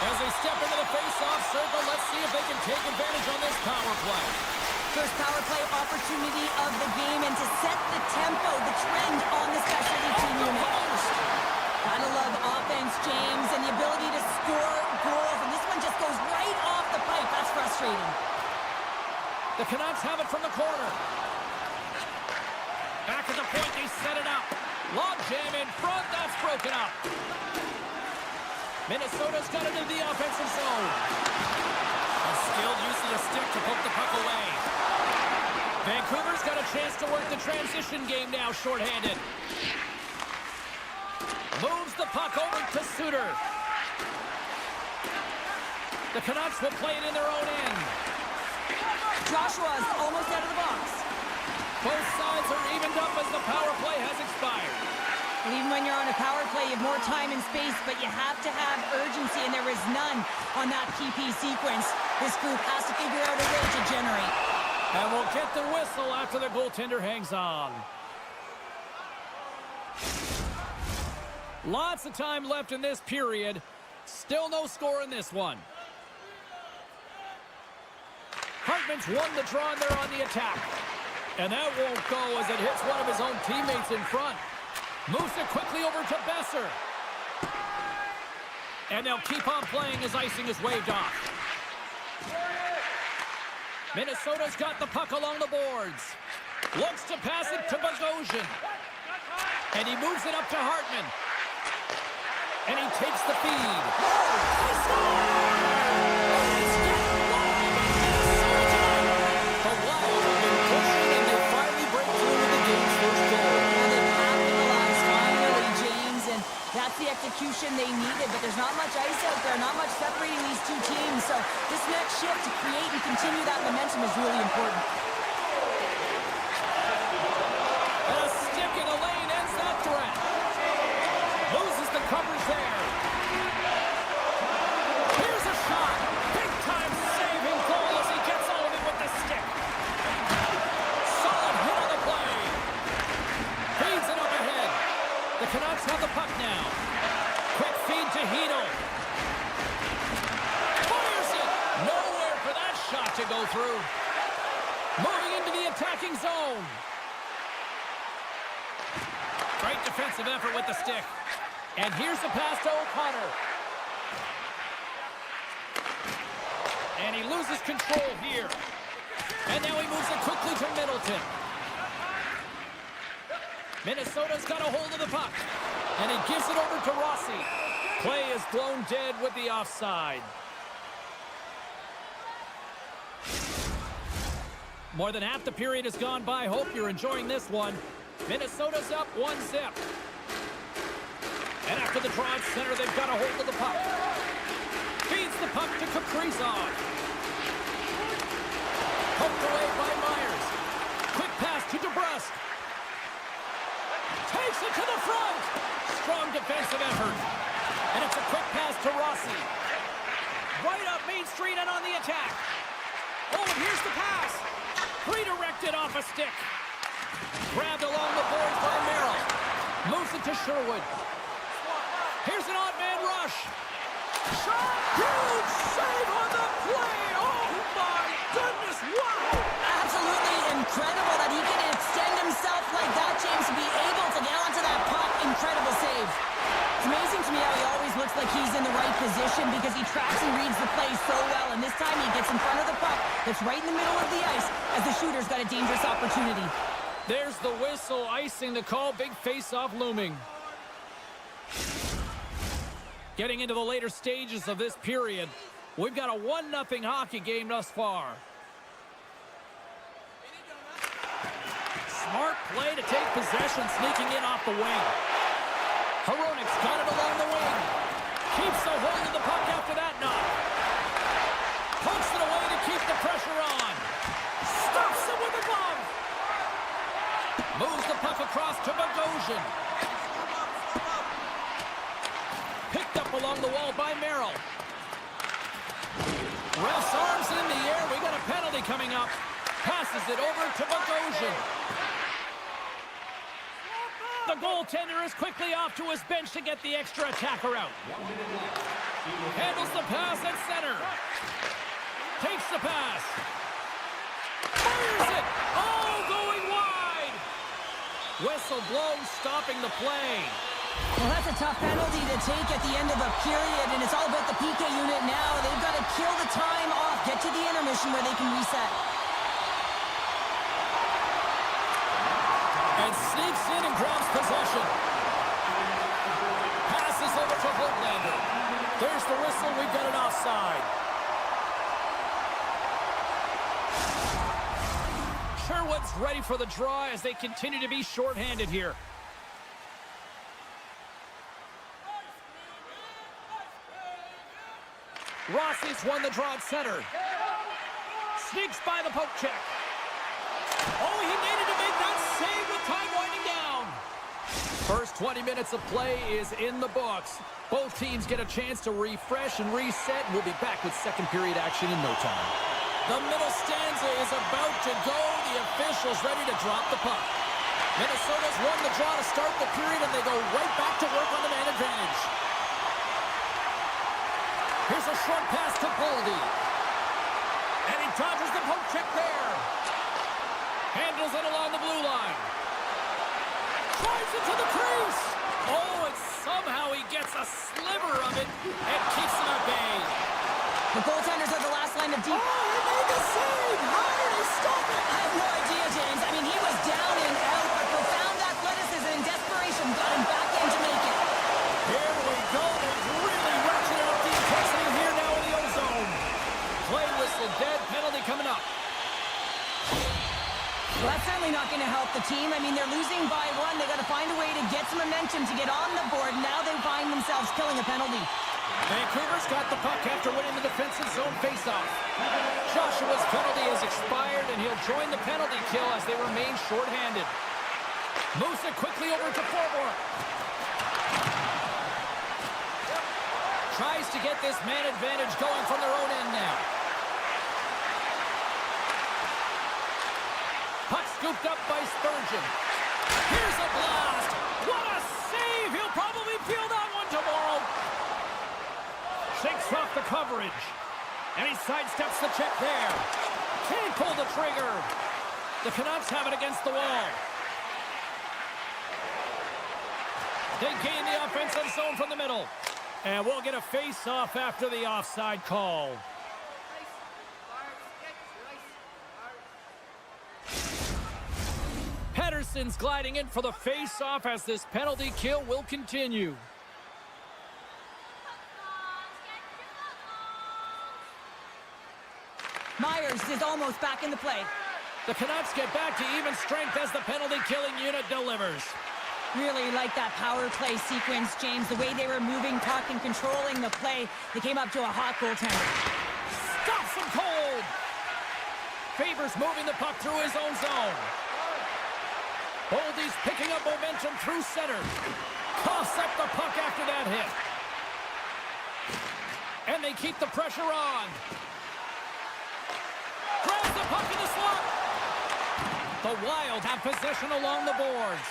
As they step into the face-off circle, let's see if they can take advantage on this power play. First power play opportunity of the game, and to set the tempo, the trend on the specialty team unit. Gotta love offense, James, and the ability to score goals, and this one just goes right off the pipe. That's frustrating. The Canucks have it from the corner. Back at the point, they set it up. Log jam in front, that's broken up. Minnesota's got it in the offensive zone. A skilled use of the stick to poke the puck away. Vancouver's got a chance to work the transition game now, shorthanded. Moves the puck over to Suter. The Canucks will play it in their own end. Joshua's almost out of the box. Both sides are evened up as the power play has expired. And even when you're on a power play, you have more time and space, but you have to have urgency, and there is none on that PP sequence. This group has to figure out a way to generate. And we'll get the whistle after the goaltender hangs on. Lots of time left in this period. Still no score in this one. Hartman's won the draw, and they're on the attack. And that won't go as it hits one of his own teammates in front. Moves it quickly over to Besser. And they'll keep on playing as icing is waved off. Minnesota's got the puck along the boards. Looks to pass it to Bogosian. And he moves it up to Hartman. And he takes the feed. He scores! The Wild have been pushing, and they finally break through with the game's first goal. Well, they've capitalized finally, James, and that's the execution they needed, but there's not much ice out there, not much separating these two teams, so this next shift to create and continue that momentum is really important. And a stick in the lane ends that threat. Loses the covers there. Here's a shot. Big-time saving goal as he gets all of it with the stick. Solid hit on the play. Feeds it up ahead. The Canucks have the puck now. Quick feed to Hedel. Fires it. Nowhere for that shot to go through. Moving into the attacking zone. Great defensive effort with the stick. And here's the pass to O'Connor. And he loses control here. And now he moves it quickly to Middleton. Minnesota's got a hold of the puck. And he gives it over to Rossi. Play is blown dead with the offside. More than half the period has gone by. Hope you're enjoying this one. Minnesota's up 1-0. And after the draw at center, they've got a hold of the puck. Feeds the puck to Kaprizov. Poked away by Myers. Quick pass to DeBrusque. Takes it to the front. Strong defensive effort. And it's a quick pass to Rossi. Right up Main Street and on the attack. Oh, and here's the pass. Redirected off a stick. Grabbed along the boards by Merrill. Moves it to Sherwood. Here's an odd man rush. Shot! Huge save on the play! Oh my goodness, wow! Absolutely incredible that he can extend himself like that, James, to be able to get onto that puck. Incredible save. It's amazing to me how he always looks like he's in the right position because he tracks and reads the play so well, and this time he gets in front of the puck that's right in the middle of the ice as the shooter's got a dangerous opportunity. There's the whistle, icing the call, big face-off looming. Getting into the later stages of this period, we've got a 1-0 hockey game thus far. Smart play to take possession, sneaking in off the wing. Hronik's got it along the wing. Keeps a hold of the puck after that knock. Pokes it keep the pressure on. Stops him with a glove. Moves the puck across to Bogosian. Picked up along the wall by Merrill. Ref's arms in the air. We got a penalty coming up. Passes it over to Bogosian. The goaltender is quickly off to his bench to get the extra attacker out. Handles the pass at center. Takes the pass. Fires it. Oh, going wide. Whistle blows, stopping the play. Well, that's a tough penalty to take at the end of a period, and it's all about the PK unit now. They've got to kill the time off, get to the intermission where they can reset. And sneaks in and grabs possession. Passes over to Hoaglander. There's the whistle. We've got an offside. Sherwood's ready for the draw as they continue to be shorthanded here. Rossi's won the draw at center. Sneaks by the poke check. Oh, he needed to make that save with time winding down. First 20 minutes of play is in the books. Both teams get a chance to refresh and reset. We'll be back with second period action in no time. The middle stanza is about to go. The officials ready to drop the puck. Minnesota's won the draw to start the period, and they go right back to work on the man advantage. Here's a short pass to Boldy. And he dodges the poke check there. Handles it along the blue line. Drives it to the crease. Oh, and somehow he gets a sliver of it and keeps him at bay. The goaltenders are the last line of defense. Oh, he made the save. How did he stop it? I have no idea, James. I mean, he was down and out, but profound athleticism and desperation got him back in to make it. Here we go. It's really ratcheting up the intensity here now in the O-zone. Play whistle dead. Penalty coming up. Well, that's certainly not going to help the team. I mean, they're losing by one. They got to find a way to get some momentum to get on the board. Now they find themselves killing a penalty. Vancouver's got the puck after winning the defensive zone faceoff. Joshua's penalty has expired, and he'll join the penalty kill as they remain shorthanded. Moves it quickly over to forward. Tries to get this man advantage going from their own end now. Puck scooped up by Spurgeon. Here's a blast. What a save. He'll probably feel that one tomorrow. Shakes off the coverage. And he sidesteps the check there. Can't pull the trigger. The Canucks have it against the wall. They gain the offensive zone from the middle. And we'll get a face-off after the offside call. Pedersen's gliding in for the face-off as this penalty kill will continue. Myers is almost back in the play. The Canucks get back to even strength as the penalty-killing unit delivers. Really like that power play sequence, James. The way they were moving puck and controlling the play. They came up to a hot goaltender. Stops him cold. Favors moving the puck through his own zone. Boldy's picking up momentum through center. Coughs up the puck after that hit. And they keep the pressure on. Grabs the puck in the slot. The Wild have possession along the boards.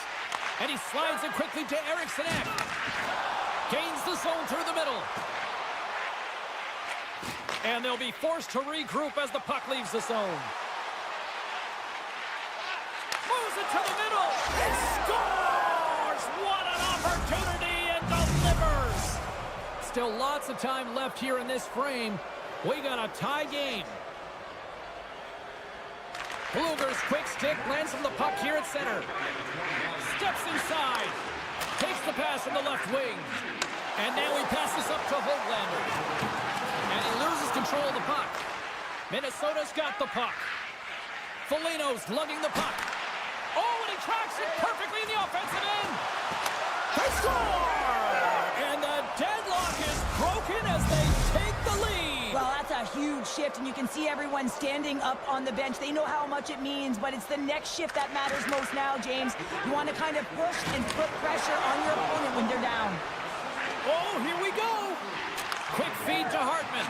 And he slides it quickly to Eriksson. Gains the zone through the middle. And they'll be forced to regroup as the puck leaves the zone. Moves it to the middle. And scores! What an opportunity, and delivers! Still lots of time left here in this frame. We got a tie game. Bluger's quick stick lands from the puck here at center. Steps inside. Takes the pass from the left wing. And now he passes up to Hoaglander. And he loses control of the puck. Minnesota's got the puck. Foligno's lugging the puck. Oh, and he tracks it perfectly in the offensive end. They score! And the deadlock is broken as they take the lead. Well, that's a huge huge shift, and you can see everyone standing up on the bench. They know how much it means, but it's the next shift that matters most now, James. You want to kind of push and put pressure on your opponent when they're down. Oh, here we go. Quick feed to Hartman.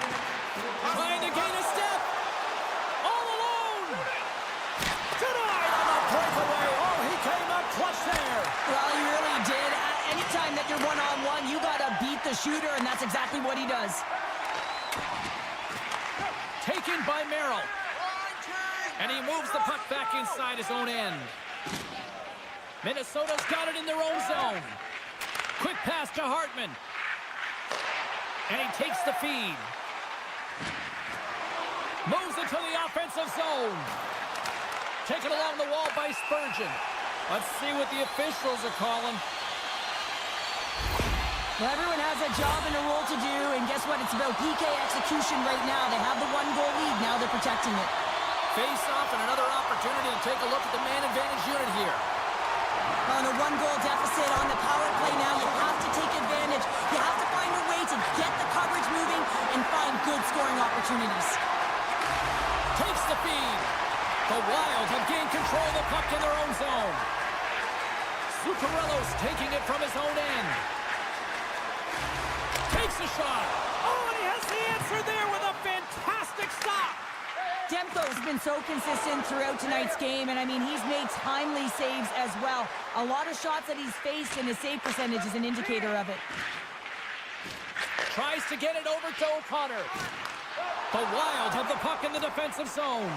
Trying to gain a step. All alone. Denied on the breakaway. Oh, he came up clutch there. Well, he really did. Anytime that you're one-on-one, you got to beat the shooter, and that's exactly what he does. Taken by Merrill. And he moves the puck back inside his own end. Minnesota's got it in their own zone. Quick pass to Hartman. And he takes the feed. Moves into the offensive zone. Taken along the wall by Spurgeon. Let's see what the officials are calling. Well, everyone has a job and a role to do, and guess what? It's about PK execution right now. They have the one-goal lead. Now they're protecting it. Face-off and another opportunity to take a look at the man advantage unit here. On a one-goal deficit on the power play now, you have to take advantage. You have to find a way to get the coverage moving and find good scoring opportunities. Takes the feed. The Wild have gained control of the puck in their own zone. Zuccarello's taking it from his own end. Takes a shot. Oh, and he has the answer there with a fantastic stop. Demko's been so consistent throughout tonight's game, and I mean, he's made timely saves as well. A lot of shots that he's faced, and his save percentage is an indicator of it. Tries to get it over to O'Connor. The Wild have the puck in the defensive zone.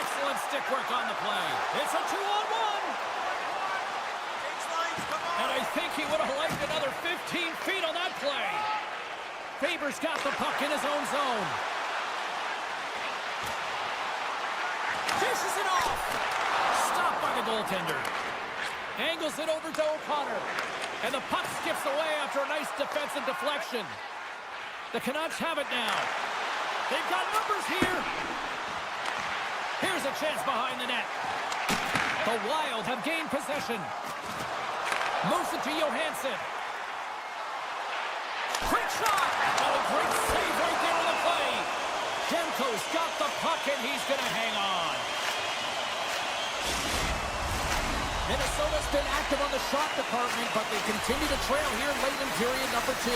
Excellent stick work on the play. It's a 2-on-1. And I think he would have liked another 15 feet on that play. Faber's got the puck in his own zone. Dishes it off. Stopped by the goaltender. Angles it over to O'Connor. And the puck skips away after a nice defensive deflection. The Canucks have it now. They've got numbers here. Here's a chance behind the net. The Wild have gained possession. Moves it to Johansson. Quick shot! Oh, a great save right there on the play. Demko's got the puck, and he's going to hang on. Minnesota's been active on the shot department, but they continue to trail here late in period number 2.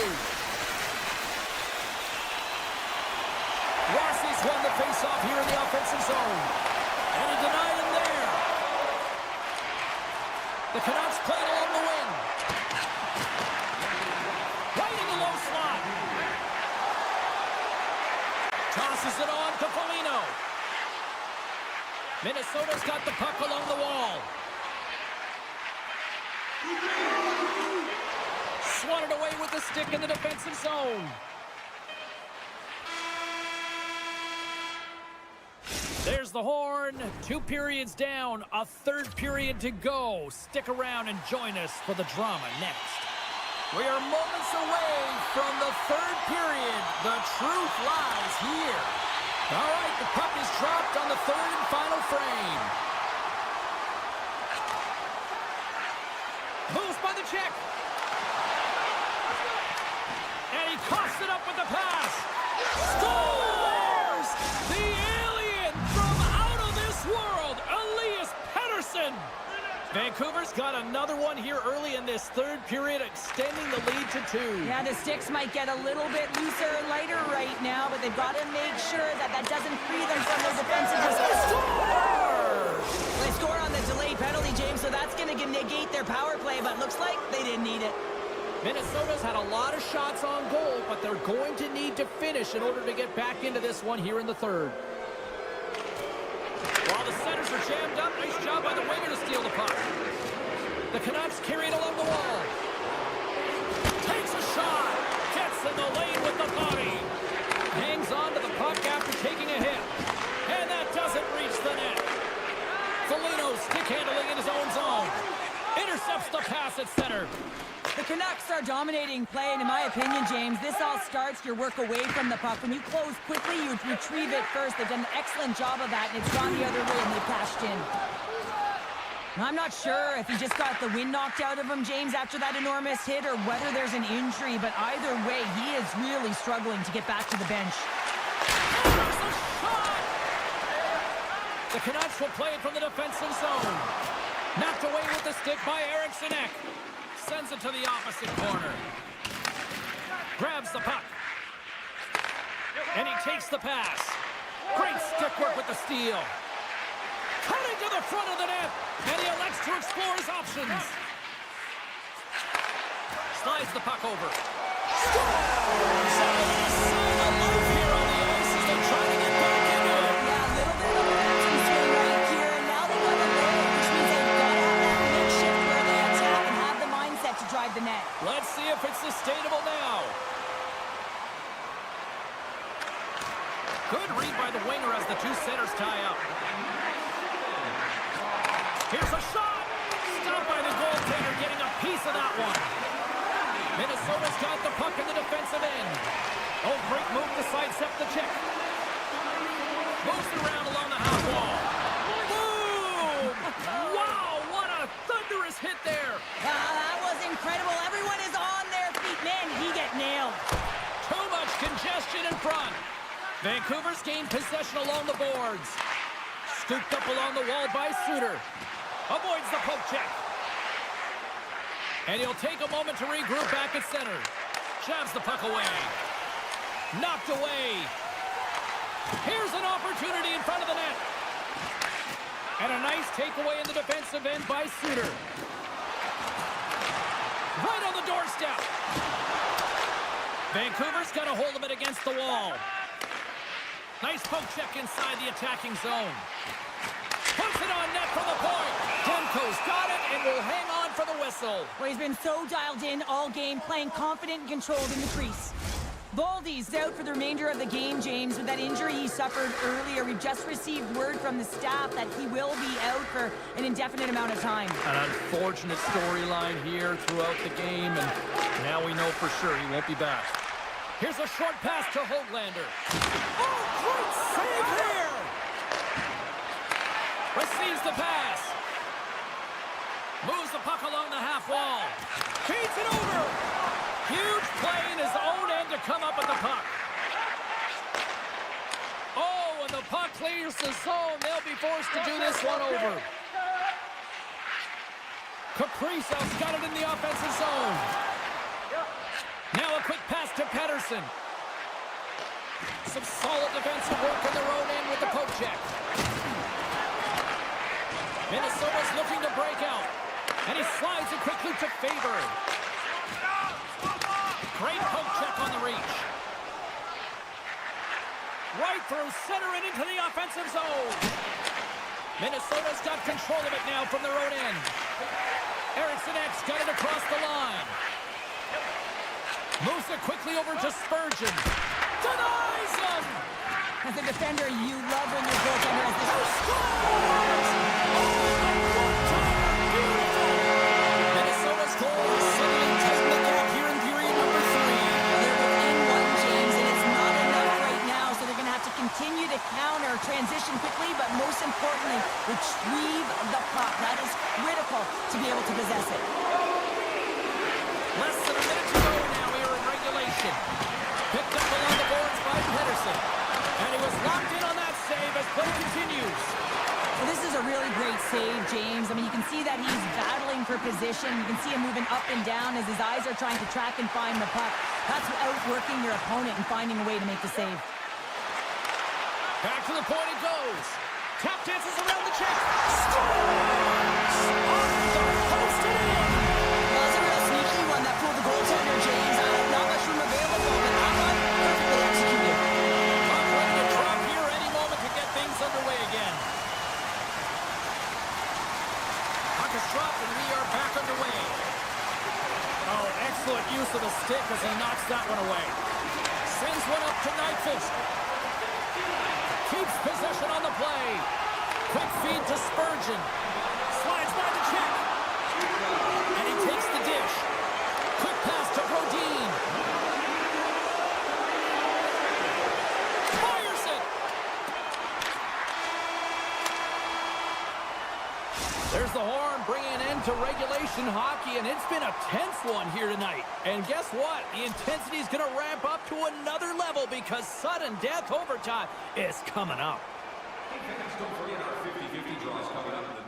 Rossi's won the faceoff here in the offensive zone. And he denied him there. The Canucks played along the wing. Right in the low slot. Tosses it on to Foligno. Minnesota's got the puck along the wall. Swatted away with the stick in the defensive zone. There's the horn. 2 periods down, a 3rd period to go. Stick around and join us for the drama next. We are moments away from the 3rd period. The truth lies here. All right, the puck is dropped on the 3rd and final frame. Moves by the check. And he coughs it up with the pass. Scores! The alien from out of this world, Elias Pettersson. Vancouver's got another one here early in this 3rd period, extending the lead to 2. Yeah, the sticks might get a little bit looser and lighter right now, but they've got to make sure that that doesn't free them from their defensive position. They score on the delayed penalty, James, so that's going to negate their power play, but looks like they didn't need it. Minnesota's had a lot of shots on goal, but they're going to need to finish in order to get back into this one here in the 3rd. While the centers are jammed up, nice job by the winger to steal the puck. The Canucks carry it along the wall. Takes a shot. Gets in the lane with the body. Hangs on to the puck after taking a hit. And that doesn't reach the net. Foligno stick handling in his own zone. Intercepts the pass at center. The Canucks are dominating play, and in my opinion, James, this all starts your work away from the puck. When you close quickly, you retrieve it first. They've done an excellent job of that, and it's gone the other way, and they've cashed in. I'm not sure if he just got the wind knocked out of him, James, after that enormous hit, or whether there's an injury, but either way, he is really struggling to get back to the bench. There's a shot! The Canucks will play it from the defensive zone. Knocked away with the stick by Sneknest. Sends it to the opposite corner. Grabs the puck. And he takes the pass. Great stick work with the steal. Cutting to the front of the net, and he elects to explore his options. Slides the puck over. Scores! Sign of life here on the ice as they try to get back into it. Yeah, a little bit of a momentum swing right here, and now they got a goal, which means they've got to have that big shift where they attack and have the mindset to drive the net. Let's see if it's sustainable now. Good read by the winger as the two centers tie up. Here's a shot! Stopped by the goaltender, getting a piece of that one. Minnesota's got the puck in the defensive end. Oh, great move to sidestep the check. Moves it around along the half wall. Boom! Wow, what a thunderous hit there. That was incredible. Everyone is on their feet. Man, he get nailed. Too much congestion in front. Vancouver's gained possession along the boards. Scooped up along the wall by Suter. Avoids the poke check. And he'll take a moment to regroup back at center. Jabs the puck away. Knocked away. Here's an opportunity in front of the net. And a nice takeaway in the defensive end by Suter. Right on the doorstep. Vancouver's got a hold of it against the wall. Nice poke check inside the attacking zone. Puts it on net from the point. Demko's got it and will hang on for the whistle. Well, he's been so dialed in all game, playing confident and controlled in the crease. Boldy's out for the remainder of the game, James, with that injury he suffered earlier. We've just received word from the staff that he will be out for an indefinite amount of time. An unfortunate storyline here throughout the game, and now we know for sure he won't be back. Here's a short pass to Höglander. Oh, great save here! Receives the pass. Moves the puck along the half wall. Feeds it over. Huge play in his own end to come up with the puck. Oh, and the puck clears the zone. They'll be forced to do this one over. Kaprizov's got it in the offensive zone. Now a quick pass to Pettersson. Some solid defensive work in their own end with the poke check. Minnesota's looking to break out. And he slides it quickly to Faber. Great poke check on the reach. Right through center and into the offensive zone. Minnesota's got control of it now from their own end. Sneknest got it across the line. Moves it quickly over to Spurgeon. Denies him! As a defender, you love when your goaltender has this. Scores! Minnesota's goal is suddenly taking the gap here in period number 3. They're within one, James, and it's not enough right now, so they're going to have to continue to counter, transition quickly, but most importantly, retrieve the puck. That is critical to be able to possess it. Less than a minute to go now here in regulation. Picked up along the boards by Pettersson. And he was locked in on that save as play continues. Well, this is a really great save, James. I mean, you can see that he's battling for position. You can see him moving up and down as his eyes are trying to track and find the puck. That's outworking your opponent and finding a way to make the save. Back to the point it goes. Tap dances around the check. Scores! Off the post and in. Well, it's a real sneaky one that pulled the goaltender, James. Not much room available, but that one perfectly executed. Puck ready to drop here any moment to get things underway again. Puck is dropped and we are back underway. Oh, excellent use of the stick as he knocks that one away. Sends one up to Nyquist. Keeps possession on the play. Quick feed to Spurgeon. Slides by the check. And he takes the dish. Quick pass to Brodin. Fires it. There's the horn. bringing an end to regulation hockey, and it's been a tense one here tonight. And guess what? The intensity is going to ramp up to another level because sudden death overtime is coming up. Don't forget our 50-50 draws coming up in the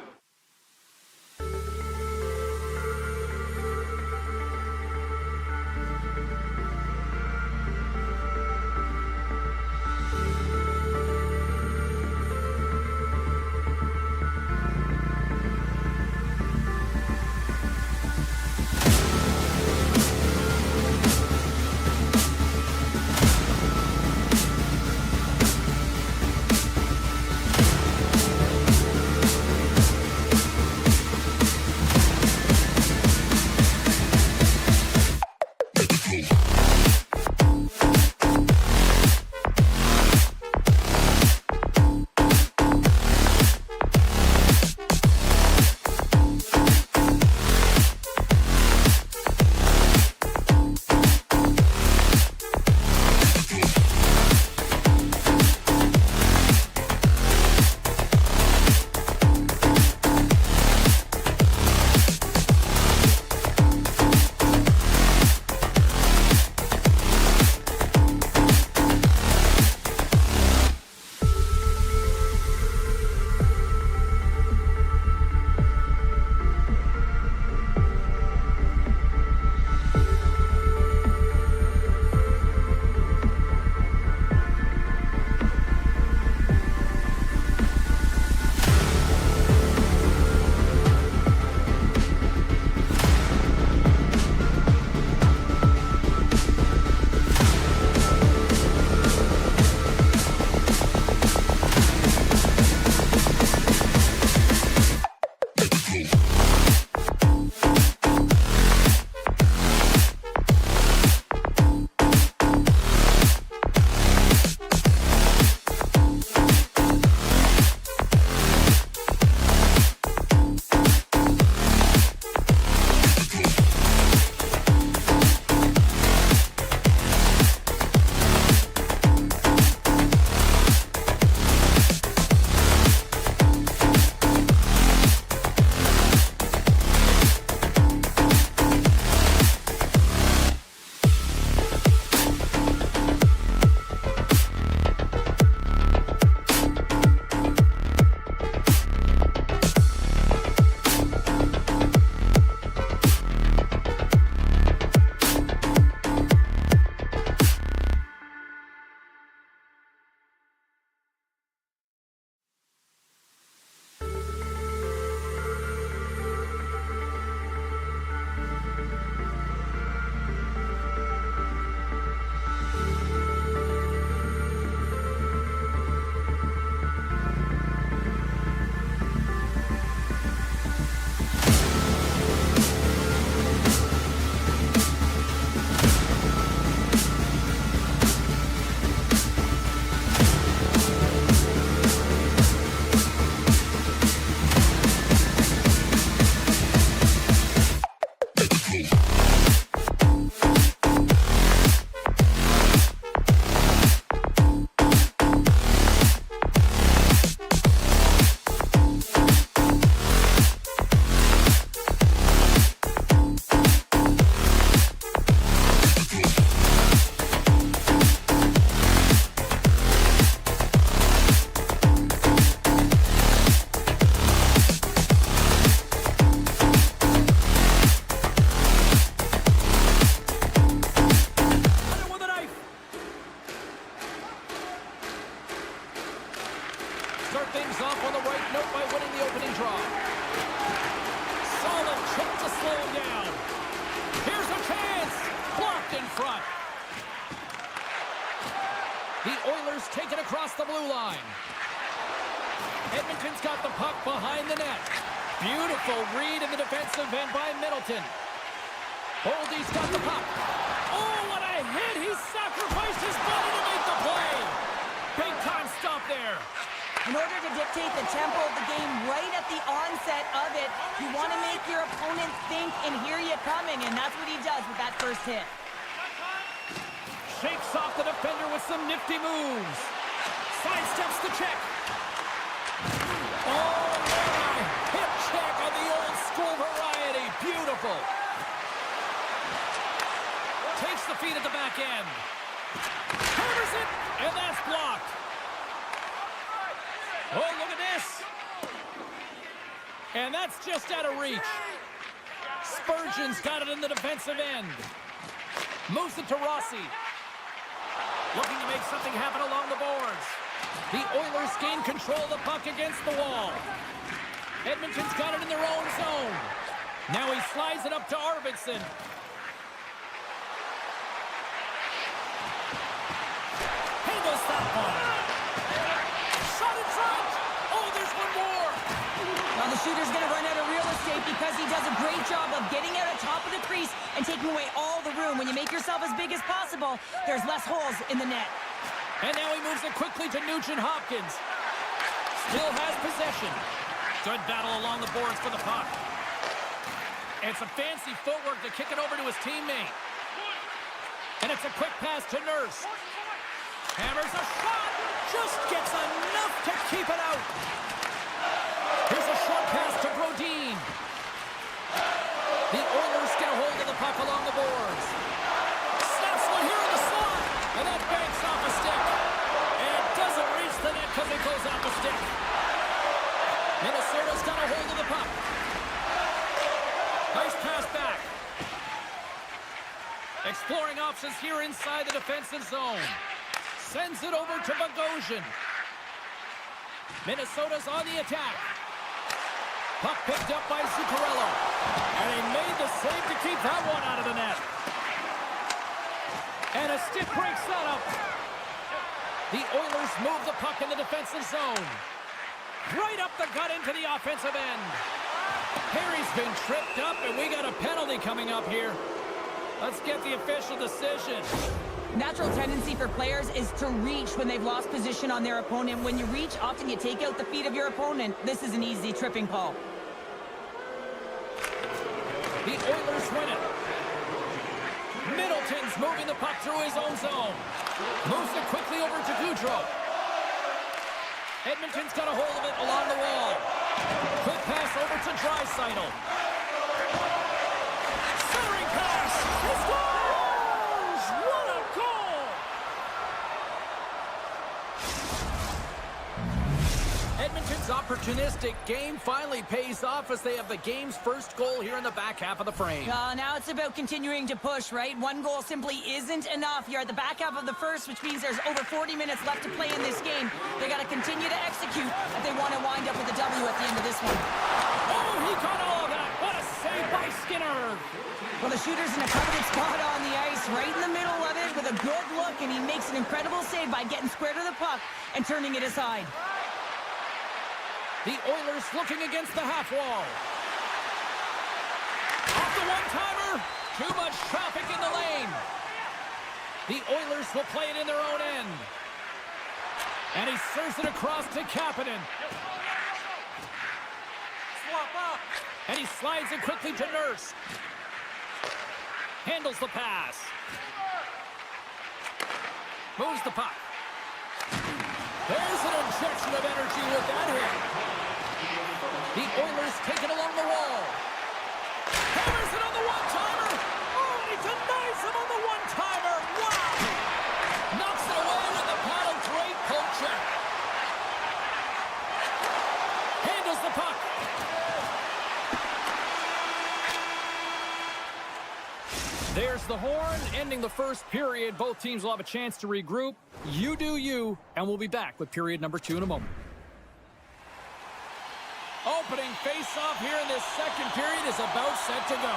The Oilers take it across the blue line. Edmonton's got the puck behind the net. Beautiful read in the defensive end by Middleton. Oldie's got the puck. Oh, what a hit! He sacrificed his body to make the play. Big time stop there. In order to dictate the tempo of the game right at the onset of it, you want to make your opponent think and hear you coming, and that's what he does with that first hit. Shakes off the defender with some nifty moves. Sidesteps the check. Oh, man, hip check on the old And that's just out of reach. Spurgeon's got it in the defensive end. Moves it to Rossi. Looking to make something happen along the boards. The Oilers gain control of the puck against the wall. Edmonton's got it in their own zone. Now he slides it up to Arvidsson. Handles that one. Shot in front. Oh, there's one more. Well, the shooter's going to run out of real estate because he does a great job of getting out at top of the crease and taking away all the room. When you make yourself as big as possible, there's less holes in the net. And now he moves it quickly to Nugent-Hopkins. Still has possession. Good battle along the boards for the puck. It's a fancy footwork to kick it over to his teammate. And it's a quick pass to Nurse. Hammers a shot. Just gets enough to keep it out. Here's a short pass to Brodin. The Oilers get a hold of the puck along the boards. Snaps one here in the slot. And that banks off a stick. And it doesn't reach the net because it goes off a stick. Minnesota's got a hold of the puck. Nice pass back. Exploring options here inside the defensive zone. Sends it over to Bogosian. Minnesota's on the attack. Puck picked up by Zuccarello. And he made the save to keep that one out of the net. And a stick breaks that up. The Oilers move the puck in the defensive zone. Right up the gut into the offensive end. Harry's been tripped up, and we got a penalty coming up here. Let's get the official decision. Natural tendency for players is to reach when they've lost position on their opponent. When you reach, often you take out the feet of your opponent. This is an easy tripping call. The Oilers win it. Middleton's moving the puck through his own zone. Moves it quickly over to Goudreau. Edmonton's got a hold of it along the wall. Quick pass over to Draisaitl. Centering pass. He scores! What a goal! Edmonton's opportunistic game finally pays off as they have the game's first goal here in the back half of the frame. Now it's about continuing to push, right? One goal simply isn't enough. You're at the back half of the first, which means there's over 40 minutes left to play in this game. They got to continue to execute if they want to wind up with a W at the end of this one. Oh, he caught all of that. What a save by Skinner. Well, the shooter's in a coveted spot on the ice, right in the middle of it with a good look, and he makes an incredible save by getting square to the puck and turning it aside. The Oilers looking against the half wall. Off the one-timer. Too much traffic in the lane. The Oilers will play it in their own end. And he serves it across to Kapanen. Swap up. And he slides it quickly to Nurse. Handles the pass. Moves the puck. There's an injection of energy with that hit. The Oilers take it along the wall. Hammers it on the one-timer. Oh, and he denies him on the one-timer. Wow! Knocks it away with a paddle. Great poke check. Handles the puck. There's the horn, ending the first period. Both teams will have a chance to regroup. You do you, and we'll be back with period number 2 in a moment. Opening face-off here in this second period is about set to go.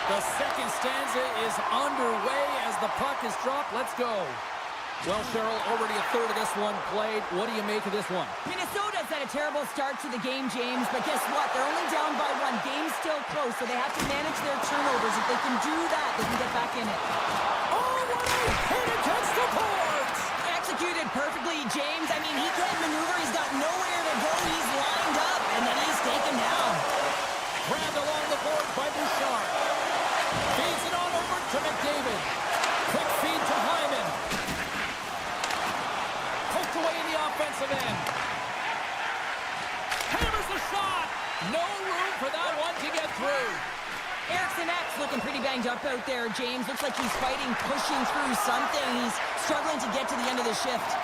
The second stanza is underway as the puck is dropped. Let's go. Well, Cheryl, already a third of this one played. What do you make of this one? Minnesota's had a terrible start to the game, James, but guess what? They're only down by 1. Game's still close, so they have to manage their turnovers. If they can do that, they can get back in it. Oh, what a hit against the boards! Executed perfectly, James. I mean, he can't maneuver. He's got nowhere to go. He's lined up, and then he's taken down. Grabbed along the board by Bouchard. Feeds it on over to McDavid. Quick feed to Hyman. Poked away in the offensive end. Hammers the shot. No room for that one to get through. Eriksson Ek's looking pretty banged up out there, James. Looks like he's fighting, pushing through something. He's struggling to get to the end of the shift.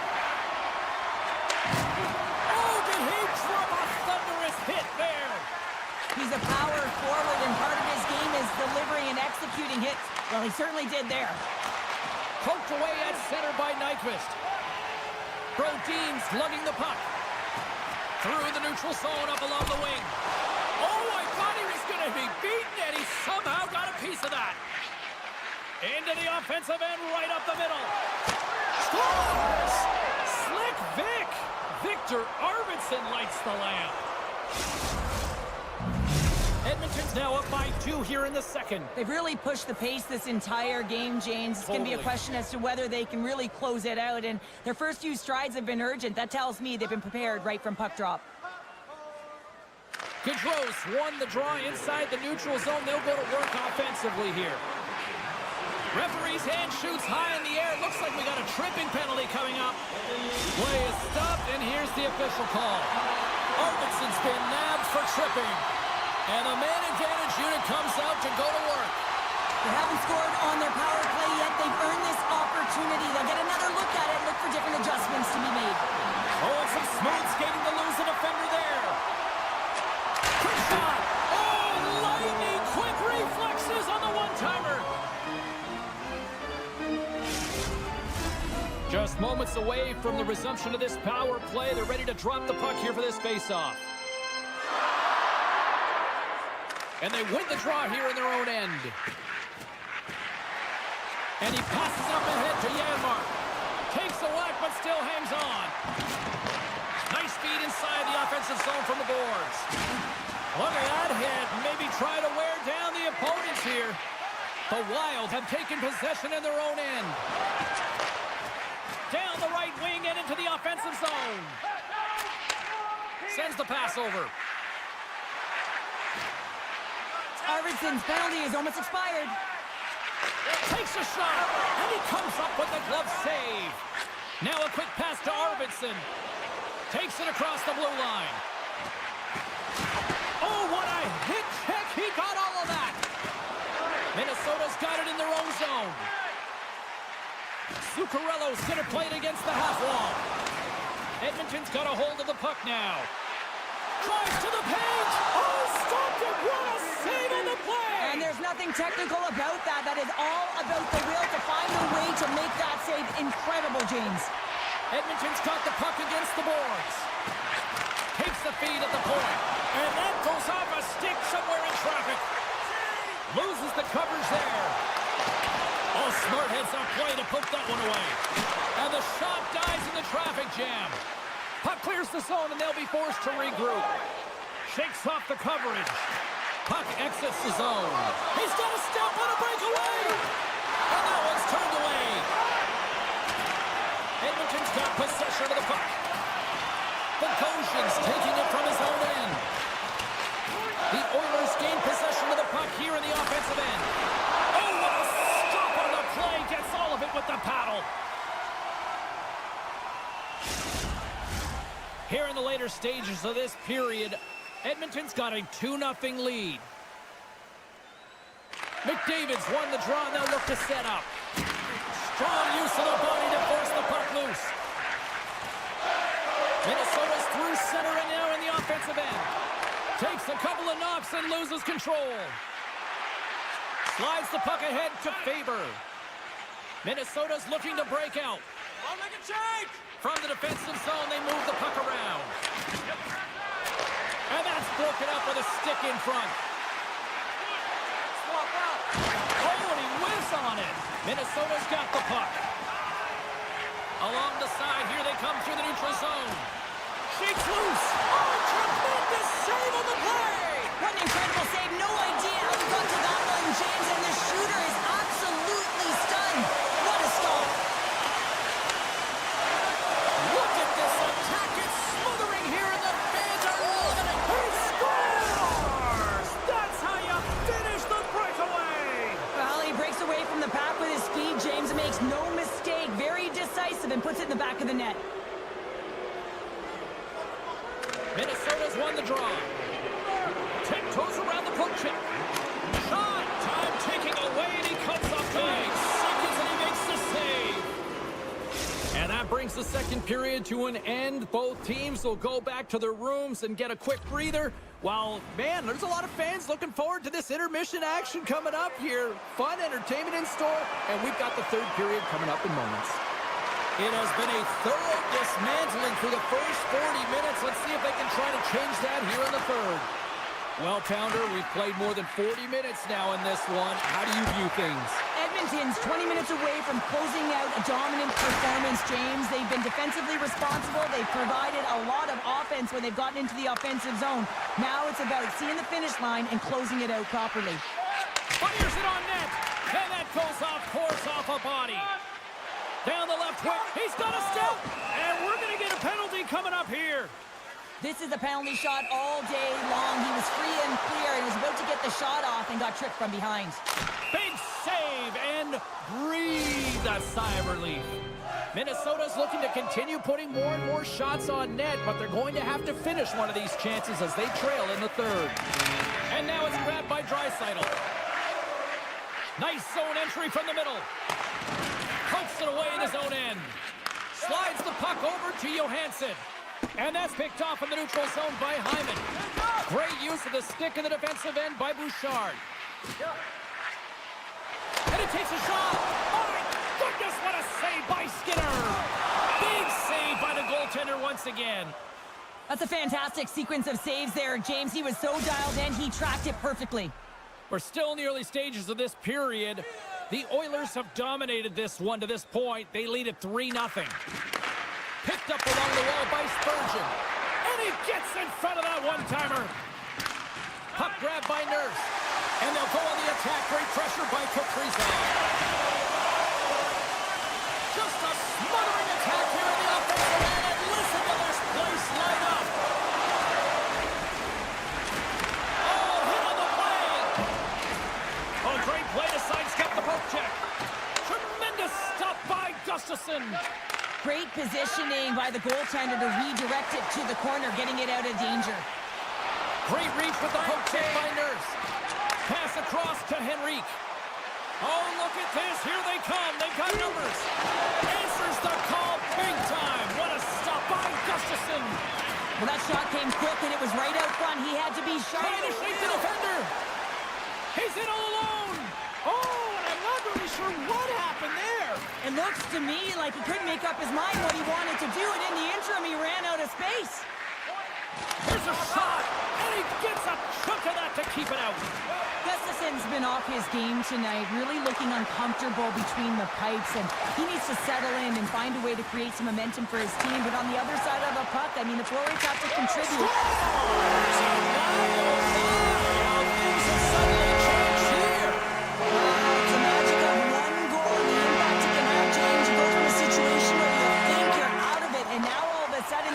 He's a power forward, and part of his game is delivering and executing hits. Well, he certainly did there. Poked away at center by Nyquist. Brodin's lugging the puck. Through the neutral zone, up along the wing. Oh, I thought he was going to be beaten, and he somehow got a piece of that. Into the offensive end, right up the middle. Scores! Slick Vic! Victor Arvidsson lights the lamp. Edmonton's now up by 2 here in the second. They've really pushed the pace this entire game, James. It's going to be a question as to whether they can really close it out, and their first few strides have been urgent. That tells me they've been prepared right from puck drop. Gaudreau's won the draw inside the neutral zone. They'll go to work offensively here. Referee's hand shoots high in the air. Looks like we got a tripping penalty coming up. Play is stopped, and here's the official call. Arvidsson's been nabbed for tripping. And the man advantage unit comes out to go to work. They haven't scored on their power play yet. They've earned this opportunity. They'll get another look at it, look for different adjustments to be made. Oh, and some smooth skating to lose a defender there. Quick shot. Oh, lightning quick reflexes on the one-timer. Just moments away from the resumption of this power play. They're ready to drop the puck here for this face-off. And they win the draw here in their own end. And he passes up ahead to Janmark. Takes a whack, but still hangs on. Nice feed inside the offensive zone from the boards. Look at that hit. Maybe try to wear down the opponents here. The Wild have taken possession in their own end. Down the right wing and into the offensive zone. Sends the pass over. Arvidsson's penalty is almost expired. Takes a shot, and he comes up with the glove save. Now a quick pass to Arvidsson. Takes it across the blue line. Oh, what a hit check. He got all of that. Minnesota's got it in their own zone. Zuccarello's going to play it against the half wall. Edmonton's got a hold of the puck now. Drives to the page. Oh, stopped it. What a save on the play. And there's nothing technical about that. That is all about the will to find a way to make that save. Incredible, James. Edmonton's got the puck against the boards. Takes the feed at the point. And that goes off a stick somewhere in traffic. Loses the coverage there. Oh, smart heads up play to put that one away. And the shot dies in the traffic jam. Puck clears the zone, and they'll be forced to regroup. Shakes off the coverage. Puck exits the zone. He's got a step on a breakaway. And that one's turned away. Edmonton's got possession of the puck. Bogosian's taking it from his own end. The Oilers gain possession of the puck here in the offensive end. Oh, what a stop on the play. Gets all of it with the paddle. Here in the later stages of this period, Edmonton's got a 2-0 lead. McDavid's won the draw, and they'll look to set up. Strong use of the body to force the puck loose. Minnesota's through center and now in the offensive end. Takes a couple of knocks and loses control. Slides the puck ahead to Faber. Minnesota's looking to break out. I'll make a change! From the defensive zone, they move the puck around. And that's broken up with a stick in front. Swap out! Oh, and he whiffs on it. Minnesota's got the puck. Along the side, here they come through the neutral zone. Shakes loose. Oh, tremendous save on the play. What an incredible save. No idea how he got to that one, James, and the shooter is absolutely stunned. What a stop. Look at this attack. It's smothering here, and the fans are loving it. He scores! That's how you finish the breakaway. Well, he breaks away from the pack with his speed, James, and makes no mistake. Very decisive and puts it in the back of the net. Minnesota's won the draw. Tiptoes around the poke check. Shot! Time ticking away, and he cuts off time. Seconds, and he makes the save. And that That brings the second period to an end. Both teams will go back to their rooms and get a quick breather. While, man, there's a lot of fans looking forward to this intermission action coming up here. Fun entertainment in store, and we've got the third period coming up in moments. It has been a thorough dismantling through the first 40 minutes. Let's see if they can try to change that here in the third. Well, Pounder, we've played more than 40 minutes now in this one. How do you view things? Edmonton's 20 minutes away from closing out a dominant performance, James. They've been defensively responsible. They've provided a lot of offense when they've gotten into the offensive zone. Now it's about seeing the finish line and closing it out properly. Fires it on net, and that goes off course off a body. Down the left wing, he's got a step, and we're going to get a penalty coming up here. This is a penalty shot all day long. He was free and clear and was about to get the shot off and got tripped from behind. Big save and breathe a sigh of relief. Minnesota's looking to continue putting more and more shots on net, but they're going to have to finish one of these chances as they trail in the third. And now it's grabbed by Draisaitl. Nice zone entry from the middle. Pokes it away in his own end. Slides the puck over to Johansson. And that's picked off in the neutral zone by Hyman. Great use of the stick in the defensive end by Bouchard. And it takes a shot. Oh my goodness, what a save by Skinner. Big save by the goaltender once again. That's a fantastic sequence of saves there, James. He was so dialed in, he tracked it perfectly. We're still in the early stages of this period. The Oilers have dominated this one to this point. They lead at 3-0. Picked up along the wall by Spurgeon. And he gets in front of that one-timer. Puck grabbed by Nurse. And they'll go on the attack. Great pressure by Kaprizov. Just a smothering attack here in the offensive end. And listen to this place light up. Oh, hit on the flag. Oh, great play to sidestep the poke check. Tremendous stop by Gustafsson. Great positioning by the goaltender to redirect it to the corner, getting it out of danger. Great reach with the poke check by Nurse. Pass across to Henrique. Oh, look at this. Here they come. They've got numbers. Answers the call big time. What a stop by Gustafsson. Well, that shot came quick, and it was right out front. He had to be sharp. Trying to shake the defender. He's in all alone. Oh, and I'm not really sure what happened there. It looks to me like he couldn't make up his mind what he wanted to do, and in the interim, he ran out of space. Here's a shot, and he gets a chunk of that to keep it out. Gustafsson's been off his game tonight, really looking uncomfortable between the pipes, and he needs to settle in and find a way to create some momentum for his team. But on the other side of the puck, I mean, the forwards have to contribute.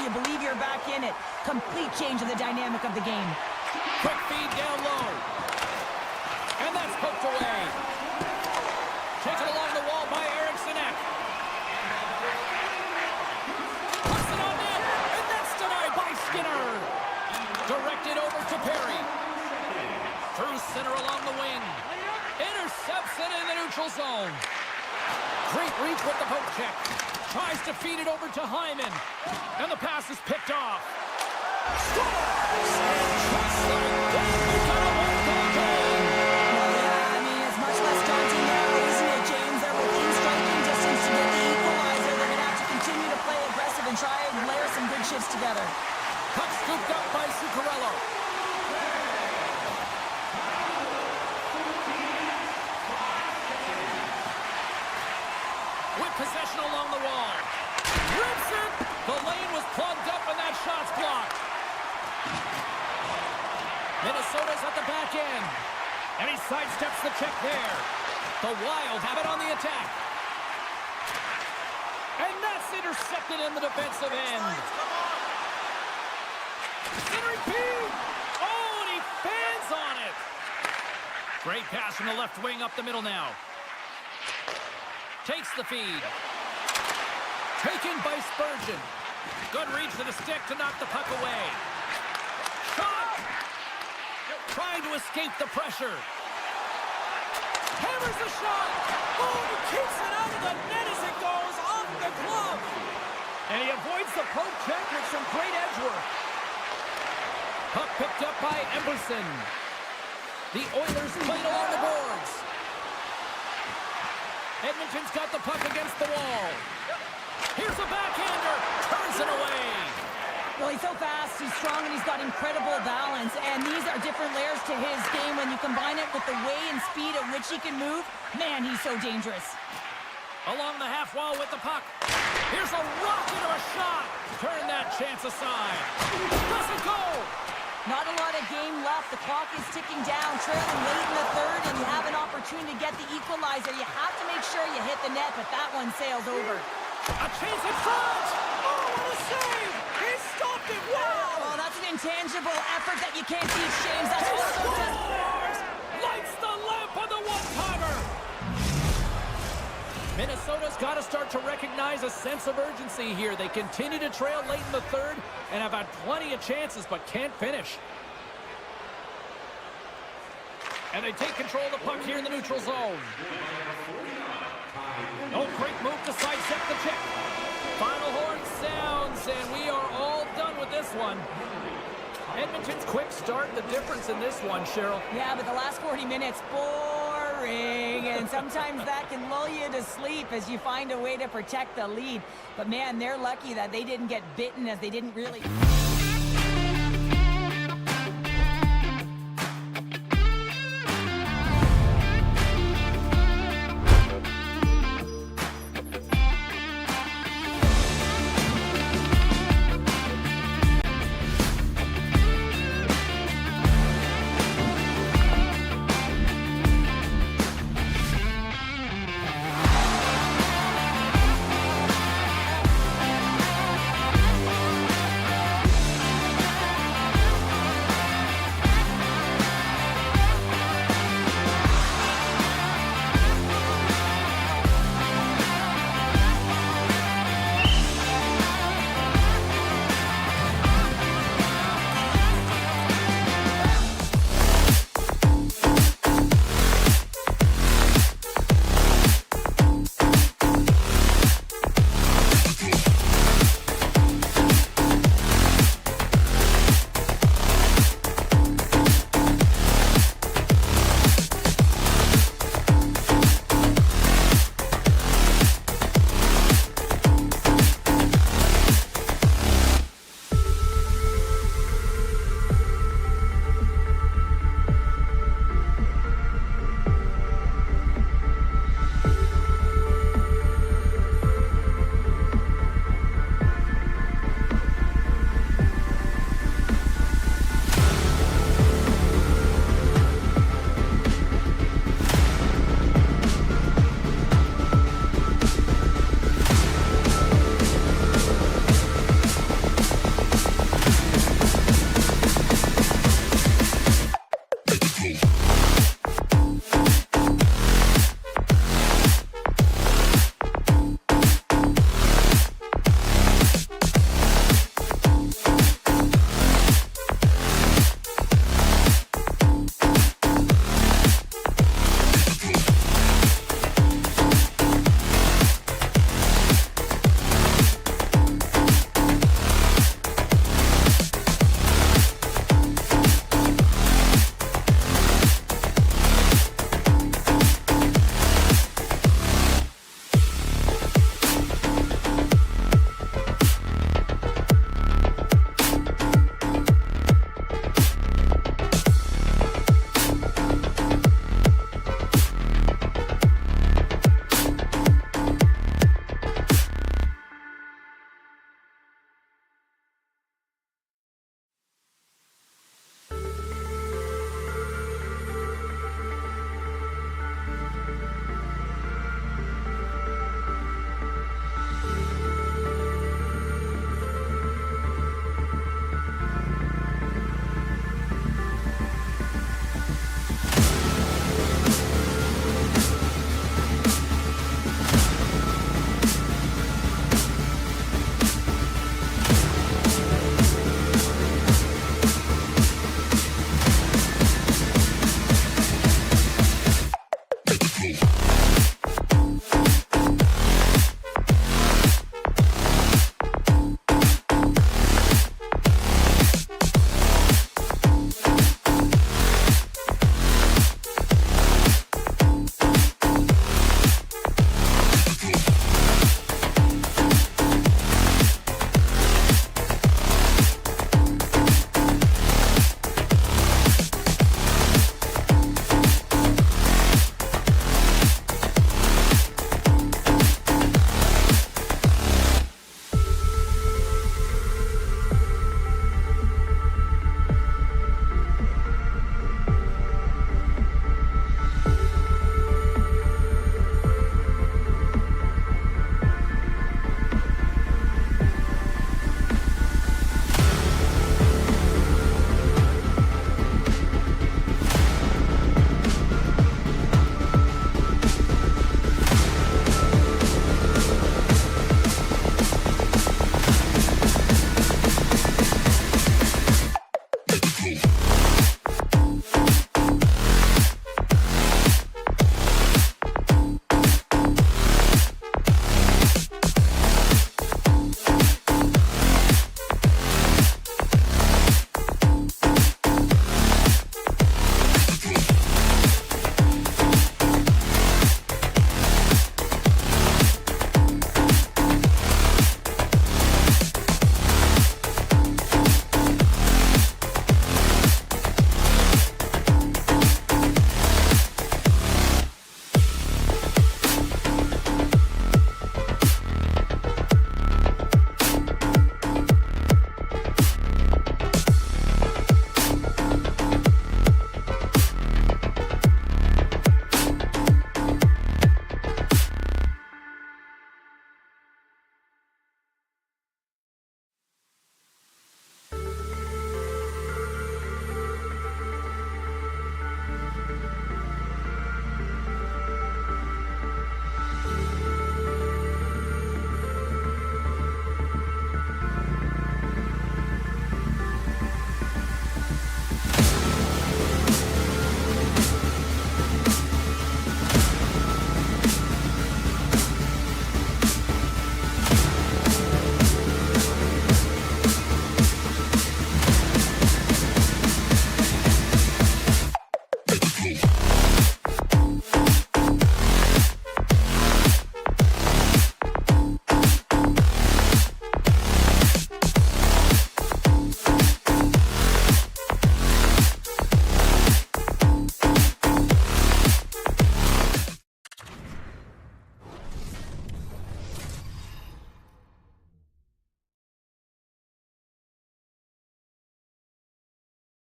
You believe you're back in it. Complete change of the dynamic of the game. Quick feed down low. And that's poked away. Taken along the wall by Eriksson. Puts it on net, and that's denied by Skinner. Directed over to Perry. Through center along the wing. Intercepts it in the neutral zone. Great reach with the poke check. Tries to feed it over to Hyman. And the pass is picked off. Scores! And just like that, we've got a one-goal game. Well, yeah, I mean, it's much less daunting now, isn't it, James? They're within striking distance to get the equalizer. They're going to have to continue to play aggressive and try and layer some good shifts together. Puck scooped up by Zuccarello. With possession along the wall. Rips it! The lane was plugged up and that shot's blocked. Minnesota's at the back end. And he sidesteps the check there. The Wild have it on the attack. And that's intercepted in the defensive end. Henry P. Oh, and he fans on it. Great pass from the left wing up the middle now. Takes the feed. Taken by Spurgeon. Good reach to the stick to knock the puck away. Shot! Trying to escape the pressure. Hammers the shot! Oh, he keeps it out of the net as it goes off the glove! And he avoids the poke check with some great edge work. Puck picked up by Emerson. The Oilers played along the boards. Edmonton's got the puck against the wall. Here's a backhander. Turns it away. Well, he's so fast, he's strong, and he's got incredible balance. And these are different layers to his game. When you combine it with the way and speed at which he can move, man, he's so dangerous. Along the half wall with the puck. Here's a rocket of a shot. Turn that chance aside. Doesn't go. Not a lot of game left. The clock is ticking down, trailing late in the third, and you have an opportunity to get the equalizer. You have to make sure you hit the net, but that one sails over. A chance in front. Oh, what a save. He stopped it. Wow. Oh, that's an intangible effort that you can't teach, James. That's one of those just... Scores. Lights the lamp on the one-timer. Minnesota's got to start to recognize a sense of urgency here. They continue to trail late in the third and have had plenty of chances but can't finish. And they take control of the puck here in the neutral zone. Oh, great move to sidestep the check. Final horn sounds, and we are all done with this one. Edmonton's quick start, the difference in this one, Cheryl. Yeah, but the last 40 minutes, boring. And sometimes that can lull you to sleep as you find a way to protect the lead. But man, they're lucky that they didn't get bitten, as they didn't really...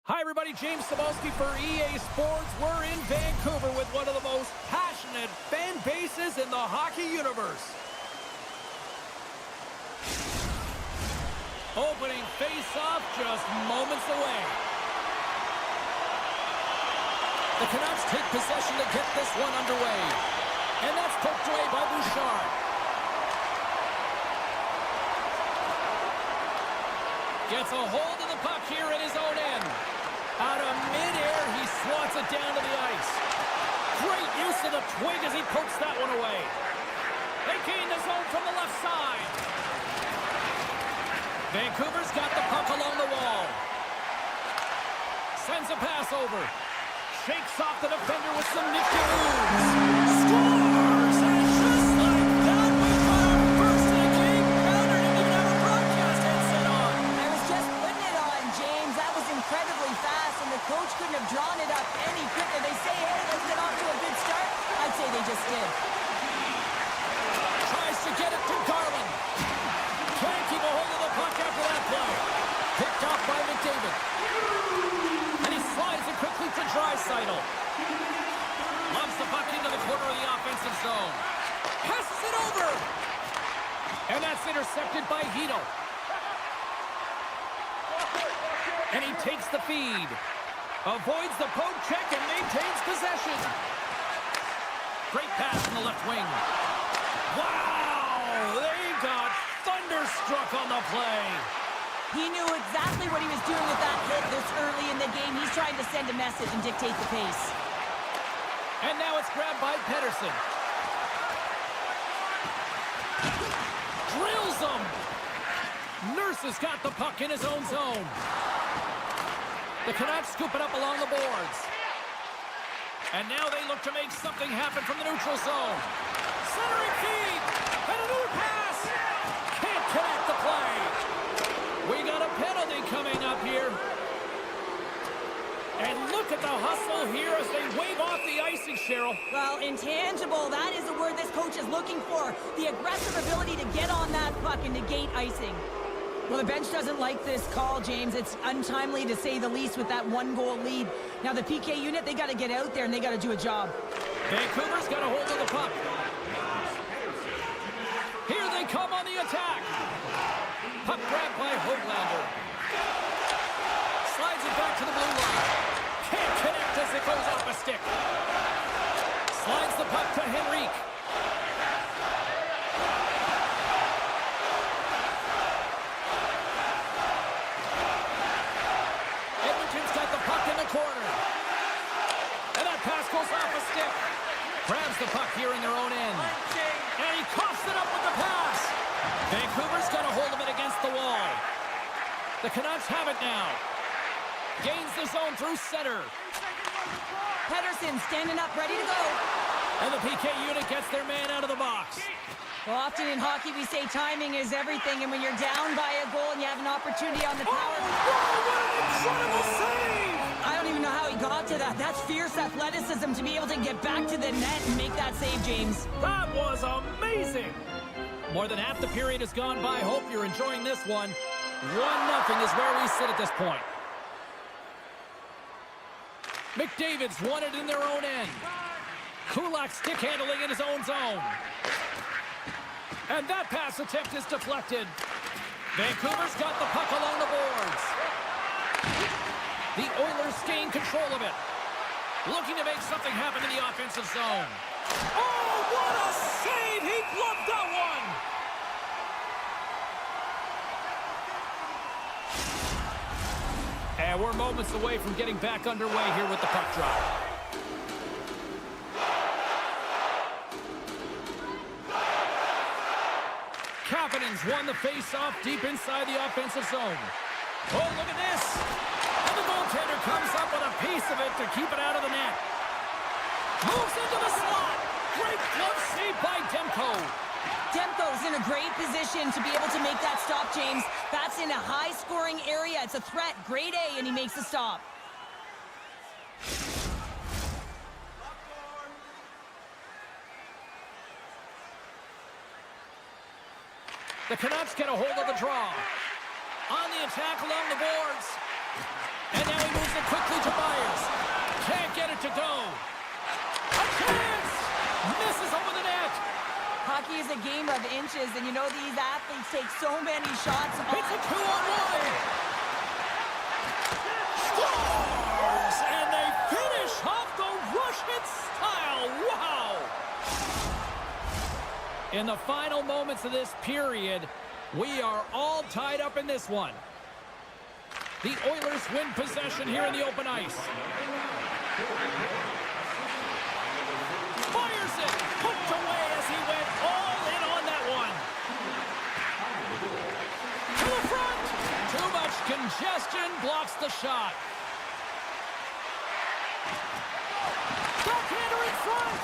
Hi, everybody. James Cebulski for EA Sports. We're in Vancouver with one of the most passionate fan bases in the hockey universe. Opening face-off just moments away. The Canucks take possession to get this one underway. And that's poked away by Bouchard. Gets a hold of the puck here in his own end. Out of midair, he swats it down to the ice. Great use of the twig as he pokes that one away. They gain the zone from the left side. Vancouver's got the puck along the wall. Sends a pass over. Shakes off the defender with some nifty moves. Scores! And just like that, we've got our first in the game. Pounder didn't even have a broadcast headset on. I was just putting it on, James. That was incredibly fast, and the coach couldn't have drawn it up any quicker. They say, hey, let's get off to a good start. I'd say they just did. Tries to get it to Garland. Can't keep a hold of the puck after that play. Picked off by McDavid. And he slides it quickly to Draisaitl. Lobs the puck into the corner of the offensive zone. Passes it over. And that's intercepted by Hito. And he takes the feed. Avoids the poke check and maintains possession. Great pass from the left wing. Wow! They got thunderstruck on the play. He knew exactly what he was doing with that hit this early in the game. He's trying to send a message and dictate the pace. And now it's grabbed by Pettersson. Drills him. Nurse has got the puck in his own zone. The Canucks scoop it up along the boards. And now they look to make something happen from the neutral zone. Centering feed. And another pass. Can't connect the play. We got a penalty coming up here. And look at the hustle here as they wave off the icing, Cheryl. Well, intangible, that is the word this coach is looking for. The aggressive ability to get on that puck and negate icing. Well, the bench doesn't like this call, James. It's untimely to say the least with that one-goal lead. Now, the PK unit, they got to get out there and they got to do a job. Vancouver's got a hold of the puck. Here they come on the attack. Puck grabbed by Höglander. Slides it back to the blue line. Can't connect as it goes off a stick. Slides the puck to Henrique. Edmonton's got the puck in the corner. And that pass goes off a stick. Grabs the puck here in their own end. And he coughs it up with the pass. Vancouver's got a hold of it against the wall. The Canucks have it now. Gains the zone through center. Pettersson standing up, ready to go. And the PK unit gets their man out of the box. Well, often in hockey we say timing is everything, and when you're down by a goal and you have an opportunity on the power... Oh, what an incredible save! I don't even know how he got to that. That's fierce athleticism to be able to get back to the net and make that save, James. That was amazing! More than half the period has gone by. Hope you're enjoying this one. 1-0 is where we sit at this point. McDavid's won it in their own end. Kulak stick handling in his own zone. And that pass attempt is deflected. Vancouver's got the puck along the boards. The Oilers gain control of it. Looking to make something happen in the offensive zone. Oh, what a save! He gloved that one! And we're moments away from getting back underway here with the puck drop. Kapanen's won the face-off deep inside the offensive zone. Oh, look at this! And the goaltender comes up with a piece of it to keep it out of the net. Moves into the slot. Great glove save by Demko. Demko's in a great position to be able to make that stop, James. That's in a high-scoring area. It's a threat. Grade A, and he makes the stop. The Canucks get a hold of the draw. On the attack along the boards. And now he moves it quickly to Myers. Can't get it to go. A chance! Misses over the net. Hockey is a game of inches, and you know these athletes take so many shots. It's a 2-on-1. Scores! And they finish off the Russian style. Wow! In the final moments of this period, we are all tied up in this one. The Oilers win possession here in the open ice. Fires it! Hooked away as he went all in on that one. To the front! Too much congestion blocks the shot. Backhander in front!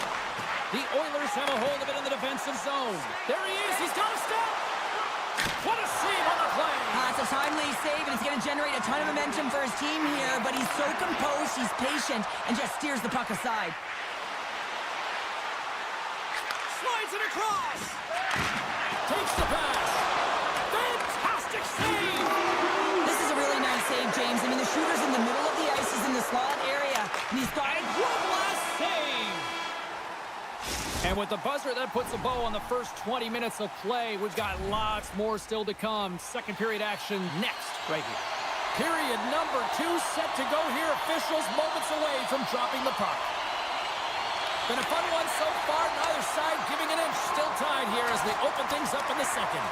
The Oilers have a hold of it in the defensive zone. There he is. He's got a step. What a save on the play. It's a timely save, and it's going to generate a ton of momentum for his team here, but he's so composed, he's patient, and just steers the puck aside. Slides it across. Takes the pass. Fantastic save. This is a really nice save, James. I mean, the shooter's in the middle of the ice. He's in the slot area, and he's got it. One last save. And with the buzzer, that puts a bow on the first 20 minutes of play. We've got lots more still to come. Second period action next, right here. Period number 2 set to go here. Officials moments away from dropping the puck. Been a fun one so far. Neither side giving an inch. Still tied here as we open things up in the second.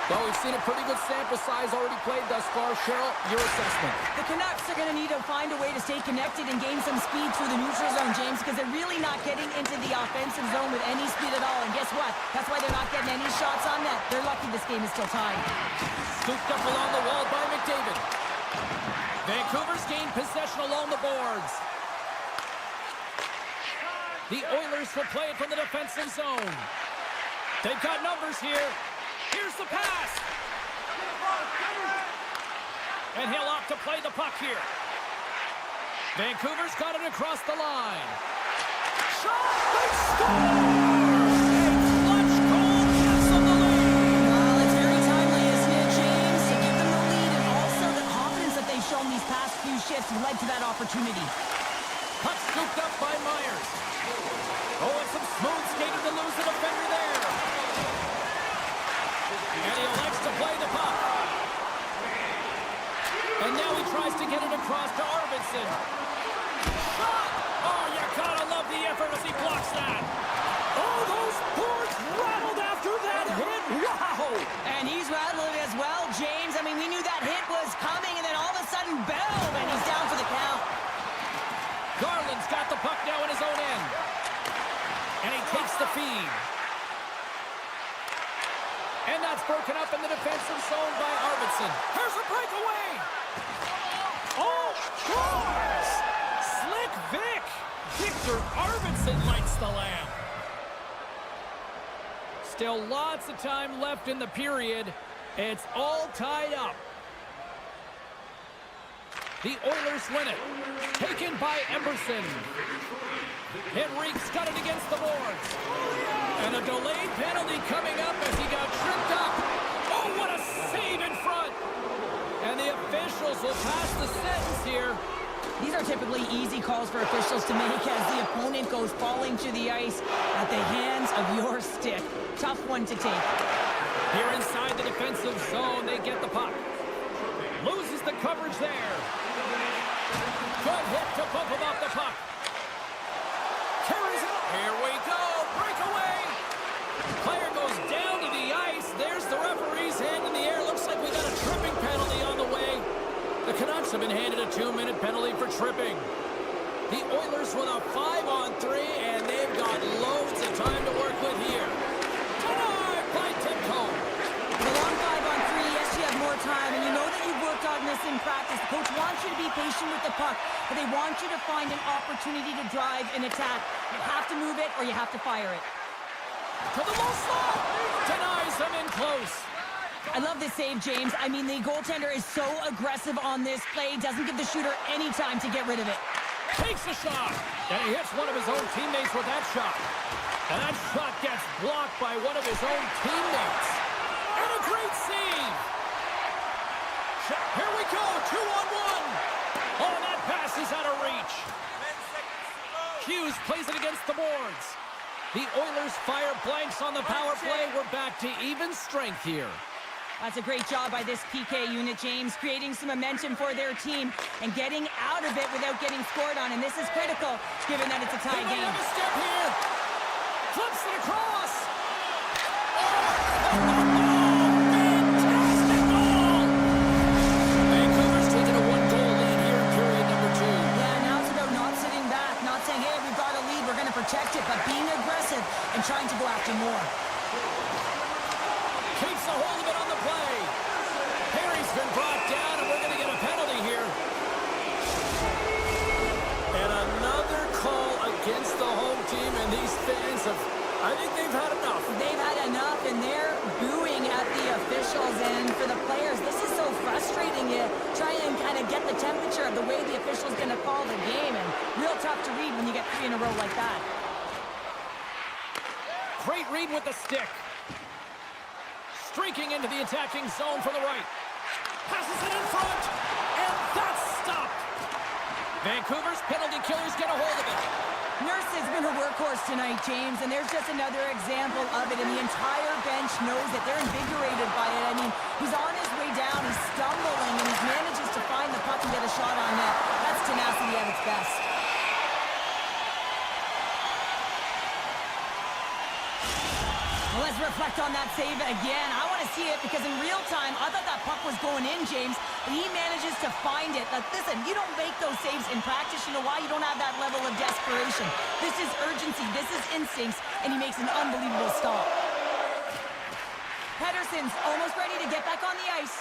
Well, we've seen a pretty good sample size already played thus far. Cheryl, your assessment. The Canucks are going to need to find a way to stay connected and gain some speed through the neutral zone, James, because they're really not getting into the offensive zone with any speed at all. And guess what? That's why they're not getting any shots on net. They're lucky this game is still tied. Scooped up along the wall by McDavid. Vancouver's gained possession along the boards. The Oilers will play it from the defensive zone. They've got numbers here. Here's the pass. And he'll opt to play the puck here. Vancouver's got it across the line. Shot! They score! Clutch goal gives them the lead. Well, it's very timely, isn't it, James? To give them the lead and also the confidence that they've shown these past few shifts led to that opportunity. Puck scooped up by Myers. Oh, and some smooth skating to lose the defender there. And he elects to play the puck. And now he tries to get it across to Arvidsson. Shot! Oh, you gotta love the effort as he blocks that. Oh, those boards rattled after that hit. Wow! And he's rattling as well, James. I mean, we knew that hit was coming, and then all of a sudden, boom, and he's down for the count. Garland's got the puck now in his own end. And he takes the feed. And that's broken up in the defensive zone by Arvidsson. Here's a breakaway. Oh, scores! Slick Vic. Victor Arvidsson lights the lamp. Still lots of time left in the period. It's all tied up. The Oilers win it. Taken by Emerson. Henrique's got it against the boards. And a delayed penalty coming up as he got tripped up. Oh, what a save in front. And the officials will pass the sentence here. These are typically easy calls for officials to make as the opponent goes falling to the ice at the hands of your stick. Tough one to take. Here inside the defensive zone, they get the puck. Loses the coverage there. Good hit to bump him off the puck. Carries it. Here we go. Breakaway. Player goes down to the ice. There's the referee's hand in the air. Looks like we got a tripping penalty on the way. The Canucks have been handed a 2-minute penalty for tripping. The Oilers with a 5-on-3, and they've got loads of time to work with here. Denied by Timko. The long 5-on-3, yes, you have more time, and you know that you've worked on this in practice. The coach wants you to be patient with the puck, but they want you to find an opportunity to drive and attack. You have to move it, or you have to fire it. To the low slot. Denies him in close. I love this save, James. I mean, the goaltender is so aggressive on this play, doesn't give the shooter any time to get rid of it. Takes a shot, and he hits one of his own teammates with that shot. And that shot gets blocked by one of his own teammates. And a great save. go. 2-on-1. Oh, that pass is out of reach. Hughes plays it against the boards. The Oilers fire blanks on the power play. We're back to even strength here. That's a great job by this PK unit, James, creating some momentum for their team and getting out of it without getting scored on. And this is critical, given that it's a tie They might game. have a step here. Flips it across. Fantastic goal! Vancouver's taken a one-goal lead here in period number 2. Yeah, now it's about not sitting back, not saying, hey, we've got a lead, we're going to protect it, but being aggressive and trying to go after more. Keeps a hold of it on the play. Perry's been brought down, and we're going to get a penalty here. And another call against the home team, and these fans have, I think they've had enough. They've had enough, and they're booing at the officials. And for the players, this is so frustrating. You try and kind of get the temperature of the way the official's going to call the game, and real tough to read when you get 3 in a row like that. Great read with the stick. Streaking into the attacking zone from the right. Passes it in front, and that's stopped. Vancouver's penalty killers get a hold of it. Nurse has been a workhorse tonight, James, and there's just another example of it, and the entire bench knows it. They're invigorated by it. I mean, he's on his way down, he's stumbling, and he manages to find the puck and get a shot on net. That's tenacity at its best. Well, let's reflect on that save again. I want to see it because in real time, I thought that puck was going in, James, but he manages to find it. Like, listen, you don't make those saves in practice. You know why? You don't have that level of desperation. This is urgency. This is instincts, and he makes an unbelievable stop. Pedersen's almost ready to get back on the ice.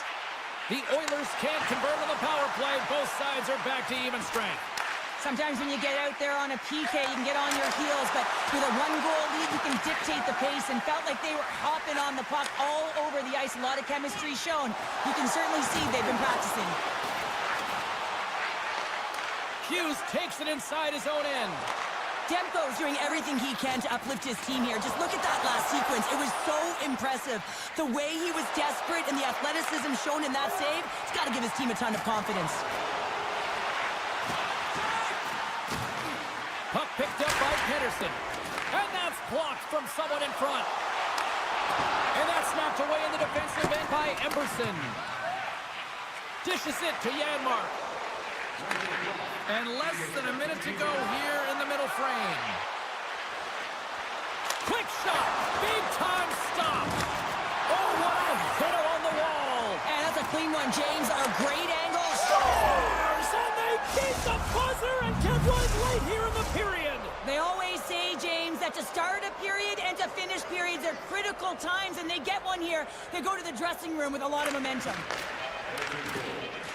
The Oilers can't convert on the power play. Both sides are back to even strength. Sometimes when you get out there on a PK, you can get on your heels, but with a one-goal lead, you can dictate the pace, and felt like they were hopping on the puck all over the ice. A lot of chemistry shown. You can certainly see they've been practicing. Hughes takes it inside his own end. Demko's doing everything he can to uplift his team here. Just look at that last sequence. It was so impressive. The way he was desperate and the athleticism shown in that save, it's got to give his team a ton of confidence. Puck picked up by Pedersen. And that's blocked from someone in front. And that's knocked away in the defensive end by Emberson. Dishes it to Janmark. And less than a minute to go here in the middle frame. Quick shot. Big time stop. Oh, what a hit on the wall. And that's a clean one, James. A great angle. Scores! And they beat the buzzer and get one late here in the period. They always say, James, that to start a period and to finish periods are critical times, and they get one here. They go to the dressing room with a lot of momentum.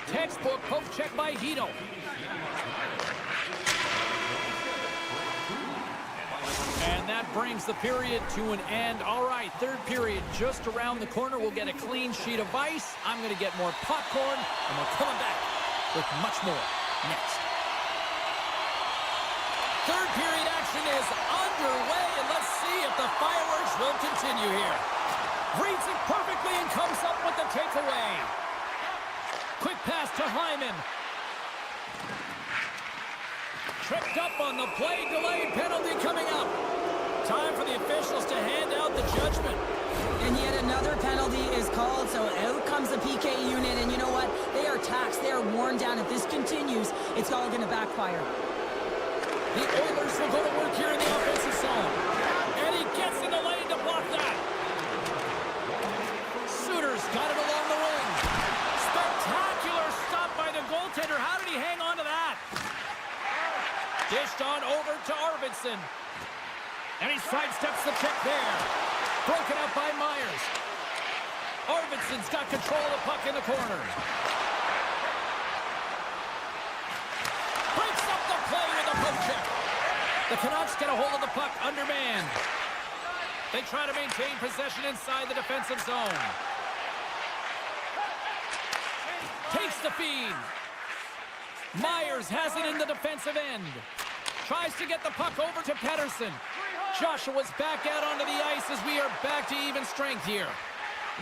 Textbook poke check by Hito. And that brings the period to an end. All right, third period just around the corner. We'll get a clean sheet of ice. I'm going to get more popcorn, and we're coming back with much more next. Third period action is underway, and let's see if the fireworks will continue here. Reads it perfectly and comes up with the takeaway. Quick pass to Hyman. Tripped up on the play, delayed penalty coming up. Time for the officials to hand out the judgment. And yet another penalty is called, so out comes the PK unit, and you know what? They are taxed, they are worn down. If this continues, it's all going to backfire. The Oilers will go to work here in the offensive zone. And he gets in the lane to block that. Suter's got it along the wing. Spectacular stop by the goaltender. How did he hang on to that? Dished on over to Arvidsson. And he sidesteps the check there. Broken up by Myers. Arvidsson's got control of the puck in the corner. Breaks up the play with a poke check. The Canucks get a hold of the puck undermanned. They try to maintain possession inside the defensive zone. Takes the feed. Myers has it in the defensive end. Tries to get the puck over to Pedersen. Joshua's back out onto the ice as we are back to even strength here.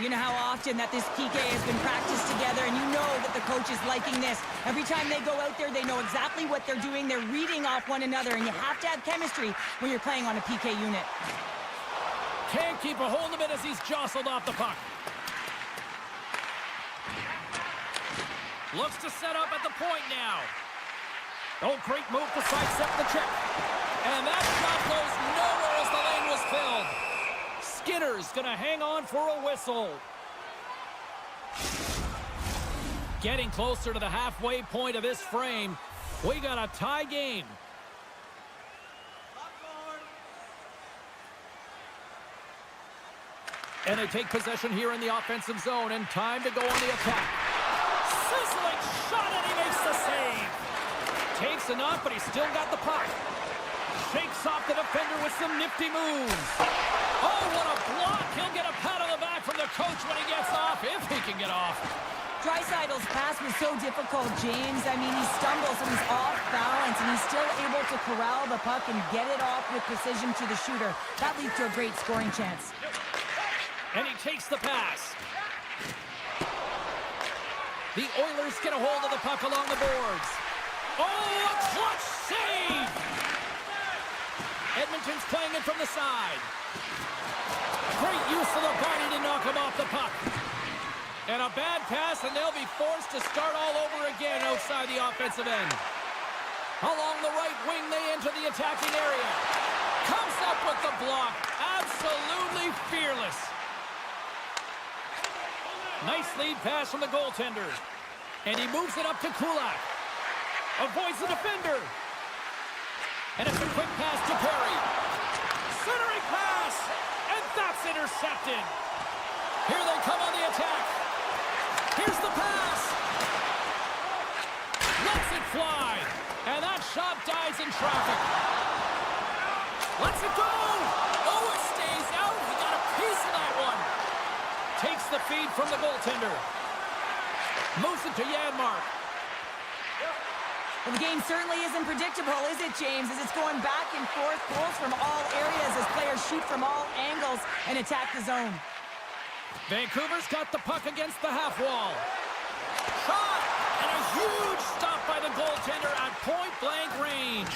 You know how often that this PK has been practiced together, and you know that the coach is liking this. Every time they go out there, they know exactly what they're doing. They're reading off one another, and you have to have chemistry when you're playing on a PK unit. Can't keep a hold of it as he's jostled off the puck. Looks to set up at the point now. Oh, great move to sidestep the check. And that shot goes nowhere as the lane was filled. Skinner's going to hang on for a whistle. Getting closer to the halfway point of this frame. We got a tie game. And they take possession here in the offensive zone, and time to go on the attack. Sizzling shot, and he makes the save. Takes a knock, but he's still got the puck. Shakes off the defender with some nifty moves. Oh, what a block. He'll get a pat on the back from the coach when he gets off, if he can get off. Dreisaitl's pass was so difficult, James. I mean, he stumbles and he's off balance, and he's still able to corral the puck and get it off with precision to the shooter. That leads to a great scoring chance. And he takes the pass. The Oilers get a hold of the puck along the boards. Oh, a clutch save! Edmonton's playing it from the side. Great use of the body to knock him off the puck. And a bad pass, and they'll be forced to start all over again outside the offensive end. Along the right wing, they enter the attacking area. Comes up with the block. Absolutely fearless. Nice lead pass from the goaltender. And he moves it up to Kulak. Avoids the defender. And it's a quick pass to Perry. Centering pass. And that's intercepted. Here they come on the attack. Here's the pass. Lets it fly. And that shot dies in traffic. Lets it go. Oh, it stays out. He got a piece of that one. Takes the feed from the goaltender. Moves it to Janmark. Well, the game certainly isn't predictable, is it, James? As it's going back and forth, goals from all areas as players shoot from all angles and attack the zone. Vancouver's got the puck against the half wall. Shot! And a huge stop by the goaltender at point-blank range.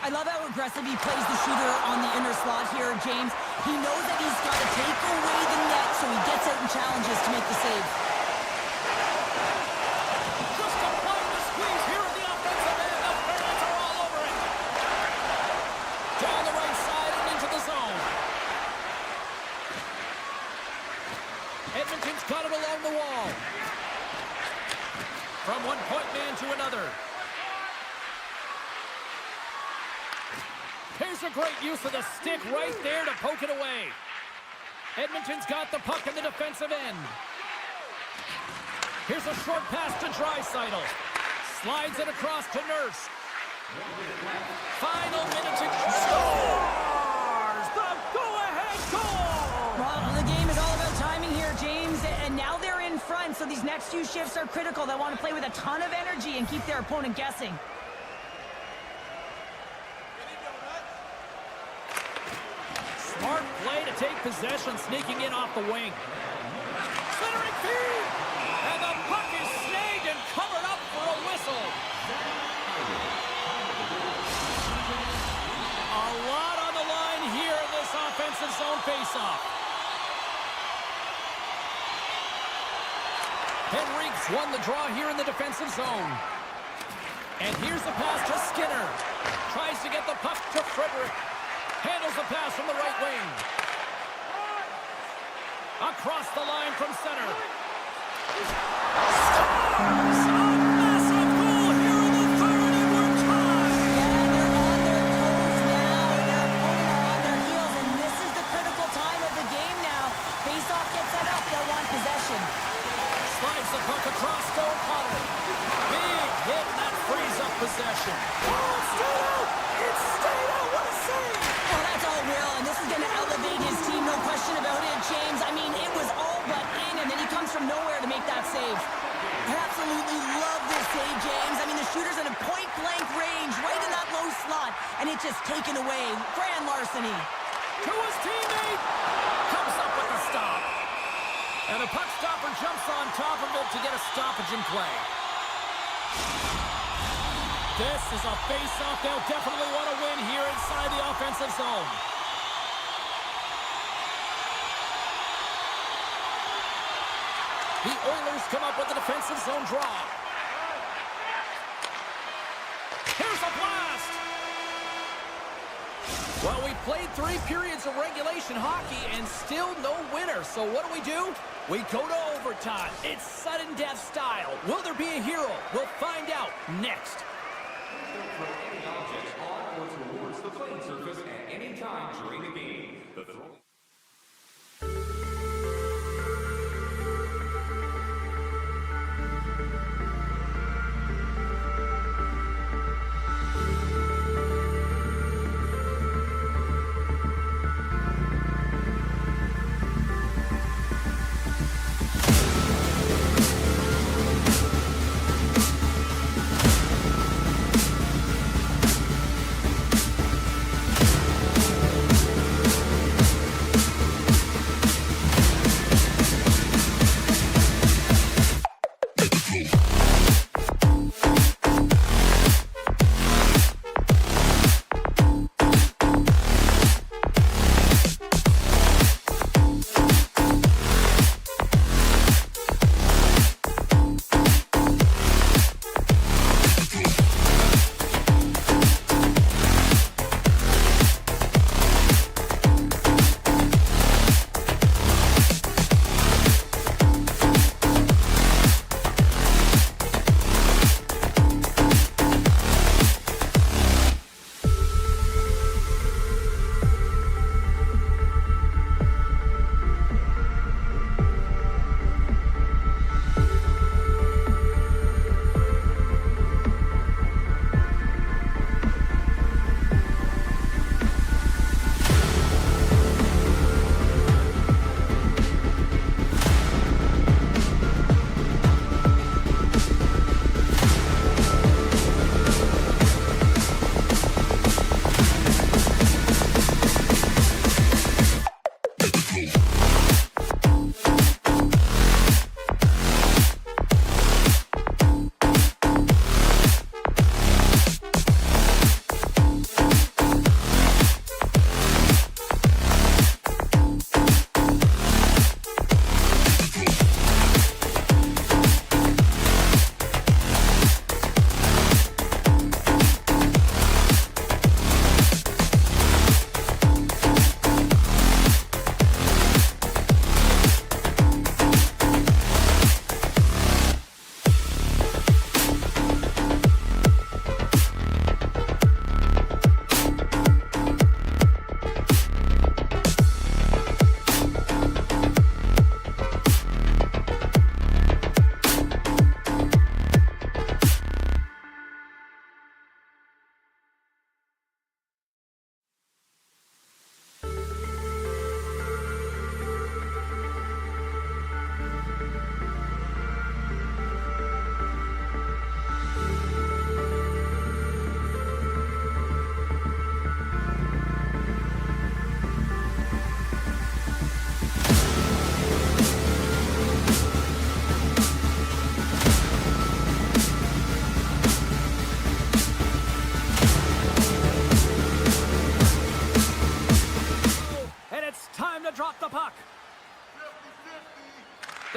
I love how aggressive he plays the shooter on the inner slot here, James. He knows that he's got to take away the net, so he gets out and challenges to make the save. Just applying the squeeze here at the offensive end. The Ferrets are all over it. Down the right side and into the zone. Edmonton's got it along the wall. From one point man to another. Here's a great use of the stick right there to poke it away. Edmonton's got the puck in the defensive end. Here's a short pass to Draisaitl. Slides it across to Nurse. Final minute to scores! The go-ahead goal! Well, the game is all about timing here, James, and now they're in front, so these next few shifts are critical. They want to play with a ton of energy and keep their opponent guessing. Smart play to take possession, sneaking in off the wing. Centering feed! And the puck is snagged and covered up for a whistle. A lot on the line here in this offensive zone faceoff. Henrique's won the draw here in the defensive zone. And here's the pass to Skinner. Tries to get the puck to Frederick. Handles the pass from the right wing. Across the line from center. Scores! A massive goal here in the third, and we're tied! Yeah, they're on their toes now. Their opponent are on their heels, and this is the critical time of the game now. Face-off gets set up. They'll want possession. Slides the puck across to O'Connor. Big hit, and that frees up possession. Oh, it's stayed out! It's stayed out! What a save! Well, that's all Will, and this is going to elevate his team, no question about it, James. I mean, it was all but in, and then he comes from nowhere to make that save. I absolutely love this save, James. I mean, the shooter's at a point-blank range, right in that low slot, and it's just taken away. Grand larceny. To his teammate! Comes up with the stop. And the puck stopper jumps on top of it to get a stoppage in play. This is a face-off they'll definitely want to win here inside the offensive zone. The Oilers come up with a defensive zone draw. Here's a blast! Well, we played 3 periods of regulation hockey and still no winner. So what do? We go to overtime. It's sudden death style. Will there be a hero? We'll find out next. Throw any objects on or towards the playing surface at any time during the game. The throwing...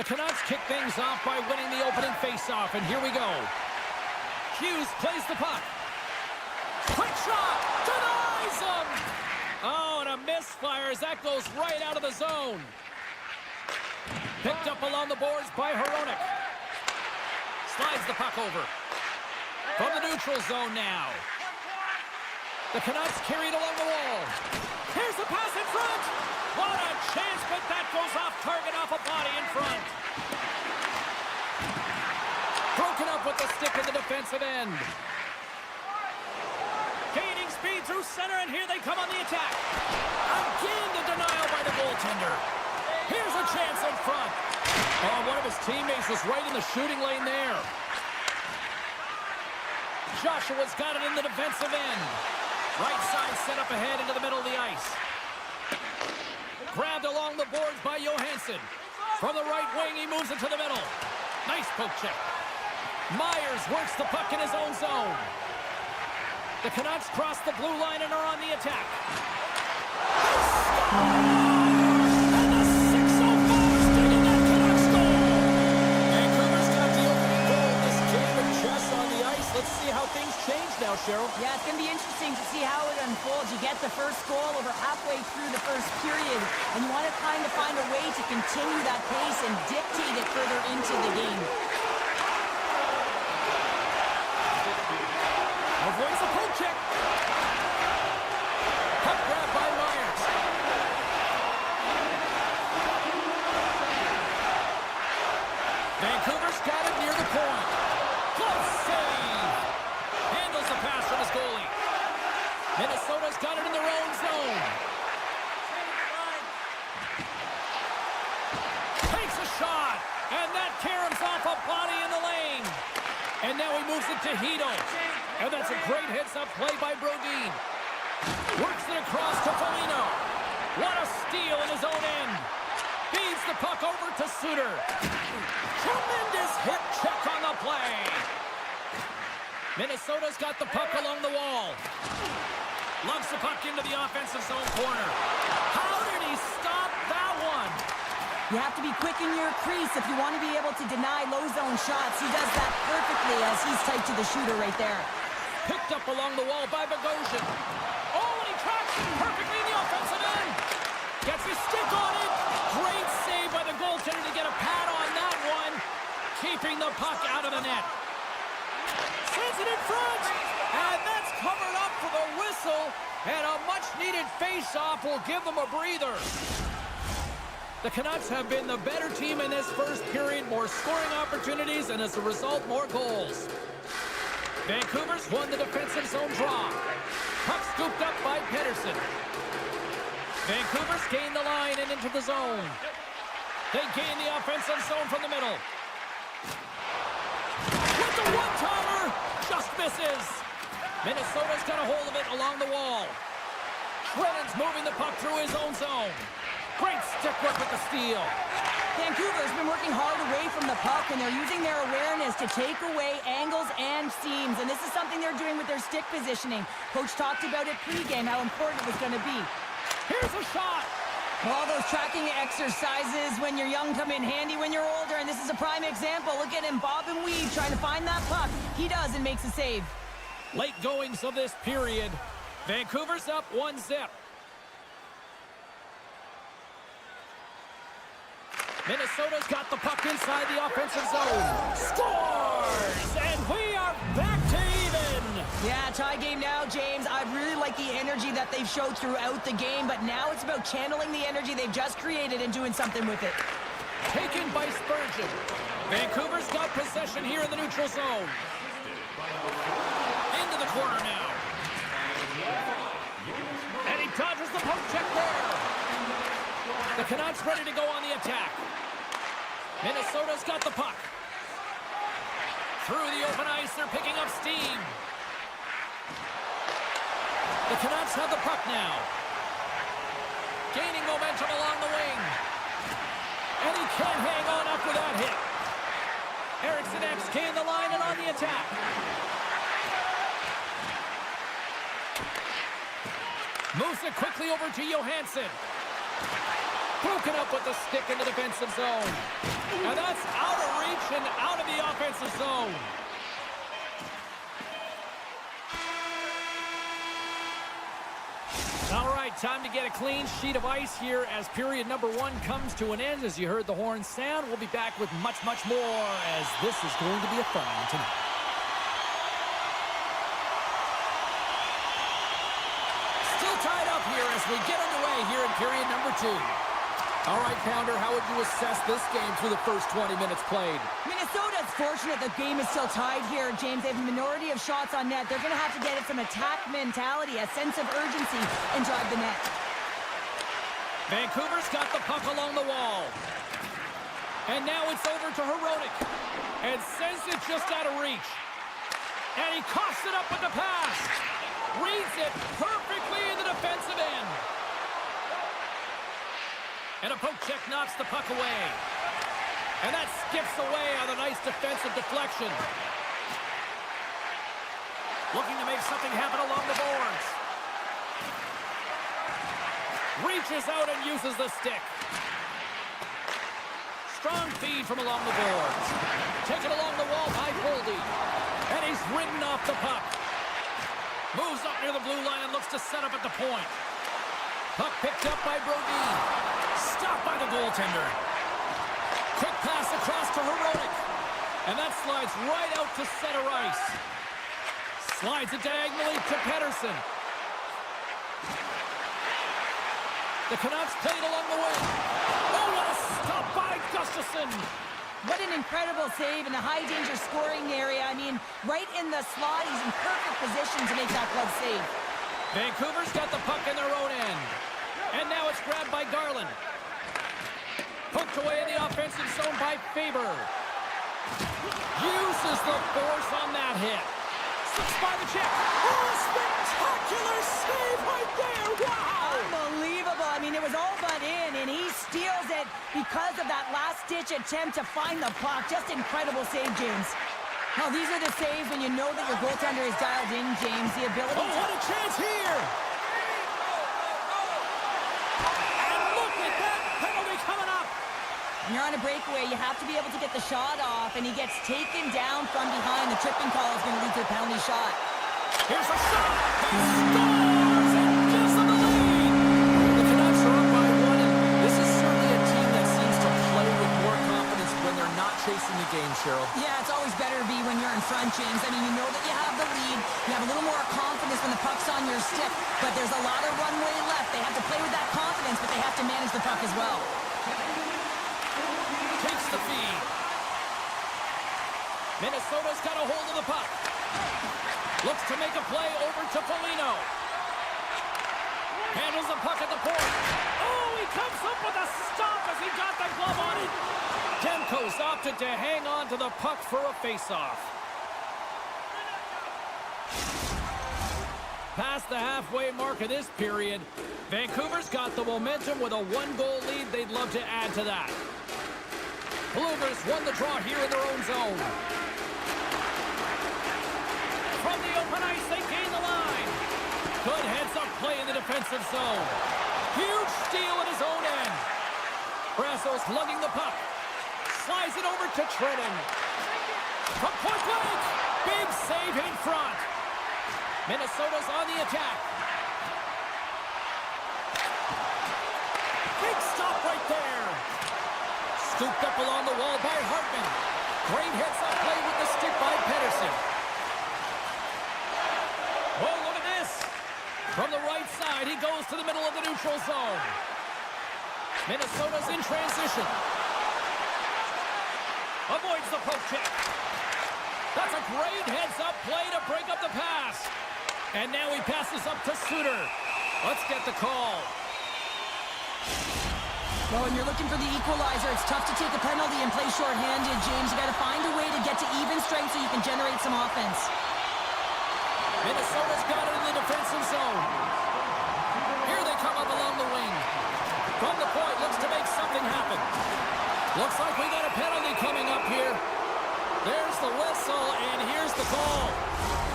The Canucks kick things off by winning the opening faceoff, and here we go. Hughes plays the puck. Quick shot! Denies him! Oh, and a misfire as that goes right out of the zone. Picked up along the boards by Hronek. Slides the puck over. From the neutral zone now. The Canucks carried along the wall. Here's the pass in front. What a chance, but that goes off target off a body in front. Broken up with the stick in the defensive end. Gaining speed through center, and here they come on the attack. Again, the denial by the goaltender. Here's a chance in front. Oh, one of his teammates was right in the shooting lane there. Joshua's got it in the defensive end. Right side set up ahead into the middle of the ice. Grabbed along the boards by Johansson. From the right wing, he moves it to the middle. Nice poke check. Myers works the puck in his own zone. The Canucks cross the blue line and are on the attack. And the 605 digging that Canucks goal. Vancouver's got the opening goal in this game of chess on the ice. Let's see how things change now, Cheryl. Yeah, it's going to be interesting to see how it unfolds. You get the first goal over halfway through the first period, and you want to kind of find a way to continue that pace and dictate it further into the game. Avoids a poke check. Puck grab by Myers. Vancouver's got it near the point. Close save. Handles the pass from his goalie. Minnesota's got it in their own zone. Takes a shot. And that caroms off a body in the lane. And now he moves it to Hito. And that's a great heads-up play by Brodin. Works it across to Foligno. What a steal in his own end. Feeds the puck over to Suter. Tremendous hip check on the play. Minnesota's got the puck along the wall. Lugs the puck into the offensive zone corner. How did he stop that one? You have to be quick in your crease if you want to be able to deny low zone shots. He does that perfectly as he's tight to the shooter right there. Picked up along the wall by Bogosian. Oh, and he tracks it perfectly in the offensive end. Gets his stick on it. Great save by the goaltender to get a pad on that one. Keeping the puck out of the net. Sends it in front. And that's covered up for the whistle. And a much-needed face-off will give them a breather. The Canucks have been the better team in this first period. More scoring opportunities, and as a result, more goals. Vancouver's won the defensive zone draw. Puck scooped up by Pettersson. Vancouver's gained the line and into the zone. They gain the offensive zone from the middle. With the one-timer, just misses. Minnesota's got a hold of it along the wall. Brennan's moving the puck through his own zone. Great stick work with the steal. Vancouver's been working hard away from the puck, and they're using their awareness to take away angles and seams, and this is something they're doing with their stick positioning. Coach talked about it pregame, how important it was going to be. Here's a shot. All those tracking exercises when you're young come in handy when you're older, and this is a prime example. Look at him bob and weave trying to find that puck. He does and makes a save. Late goings of this period. Vancouver's up 1-0. Minnesota's got the puck inside the offensive zone. Scores! And we are back to even. Yeah, tie game now, James. I really like the energy that they've showed throughout the game, but now it's about channeling the energy they've just created and doing something with it. Taken by Spurgeon. Vancouver's got possession here in the neutral zone. Into the corner now. And he dodges the poke check there. The Canucks ready to go on the attack. Minnesota's got the puck. Through the open ice, they're picking up steam. The Canucks have the puck now. Gaining momentum along the wing. And he can't hang on after that hit. Eriksson X gained the line and on the attack. Moves it quickly over to Johansson. Broken up with the stick in the defensive zone. And that's out of reach and out of the offensive zone. All right, time to get a clean sheet of ice here as period number 1 comes to an end. As you heard the horn sound, we'll be back with much, much more as this is going to be a fun one tonight. Still tied up here as we get underway here in period number 2. All right, Pounder, how would you assess this game through the first 20 minutes played? Minnesota's fortunate the game is still tied here, James. They have a minority of shots on net. They're going to have to get it some attack mentality, a sense of urgency, and drive the net. Vancouver's got the puck along the wall. And now it's over to Hronek. And sends it just out of reach. And he coughs it up with the pass. Reads it perfectly in the defensive end. And a poke check knocks the puck away. And that skips away on a nice defensive deflection. Looking to make something happen along the boards. Reaches out and uses the stick. Strong feed from along the boards. Taken along the wall by Boldy. And he's ridden off the puck. Moves up near the blue line and looks to set up at the point. Puck picked up by Brody. Stopped by the goaltender. Quick pass across to Heroic. And that slides right out to center ice. Slides it diagonally to Pettersson. The Canucks played along the wing. Oh, what a stop by Gustafsson. What an incredible save in the high-danger scoring area. I mean, right in the slot, he's in perfect position to make that glove save. Vancouver's got the puck in their own end. And now it's grabbed by Garland. Poked away in the offensive zone by Faber. Uses the force on that hit. Slips by the check. Oh, a spectacular save right there. Wow! Unbelievable. I mean, it was all but in, and he steals it because of that last-ditch attempt to find the puck. Just incredible save, James. Now, these are the saves when you know that your goaltender is dialed in, James. The ability Oh, what a chance here! And look at that penalty coming up! When you're on a breakaway, you have to be able to get the shot off, and he gets taken down from behind. The tripping call is going to lead to a penalty shot. Here's a shot! He scores and gives them the lead! The Canucks are up by one, and this is certainly a team that seems to play with more confidence when they're not chasing the game, Cheryl. Yeah, it's always better to be when you're in front, James. I mean, you know that you have the lead. You have a little more confidence when the puck's on your stick, but there's a lot of runway left. They have to play with that confidence, but they have to manage the puck as well. Takes the feed. Minnesota's got a hold of the puck. Looks to make a play over to Foligno. Handles the puck at the point. Oh, he comes up with a stop as he got the glove on it. Demko's opted to hang on to the puck for a faceoff. Past the halfway mark of this period, Vancouver's got the momentum with a one-goal lead. They'd love to add to that. Bluegrass won the draw here in their own zone. From the open ice, they gain the line. Good heads-up play in the defensive zone. Huge steal at his own end. Brasso's lugging the puck. Slides it over to Trenton. From point blank. Big save in front. Minnesota's on the attack. Big stop right there. Scooped up along the wall by Hartman. Great heads-up play with the stick by Pettersson. Oh, look at this. From the right side, he goes to the middle of the neutral zone. Minnesota's in transition. Avoids the poke check. That's a great heads-up play to break up the pass. And now he passes up to Suter. Let's get the call. Well, when you're looking for the equalizer, it's tough to take a penalty and play shorthanded, James. You got to find a way to get to even strength so you can generate some offense. Minnesota's got it in the defensive zone. Here they come up along the wing. From the point, looks to make something happen. Looks like we got a penalty coming up here. There's the whistle, and here's the call.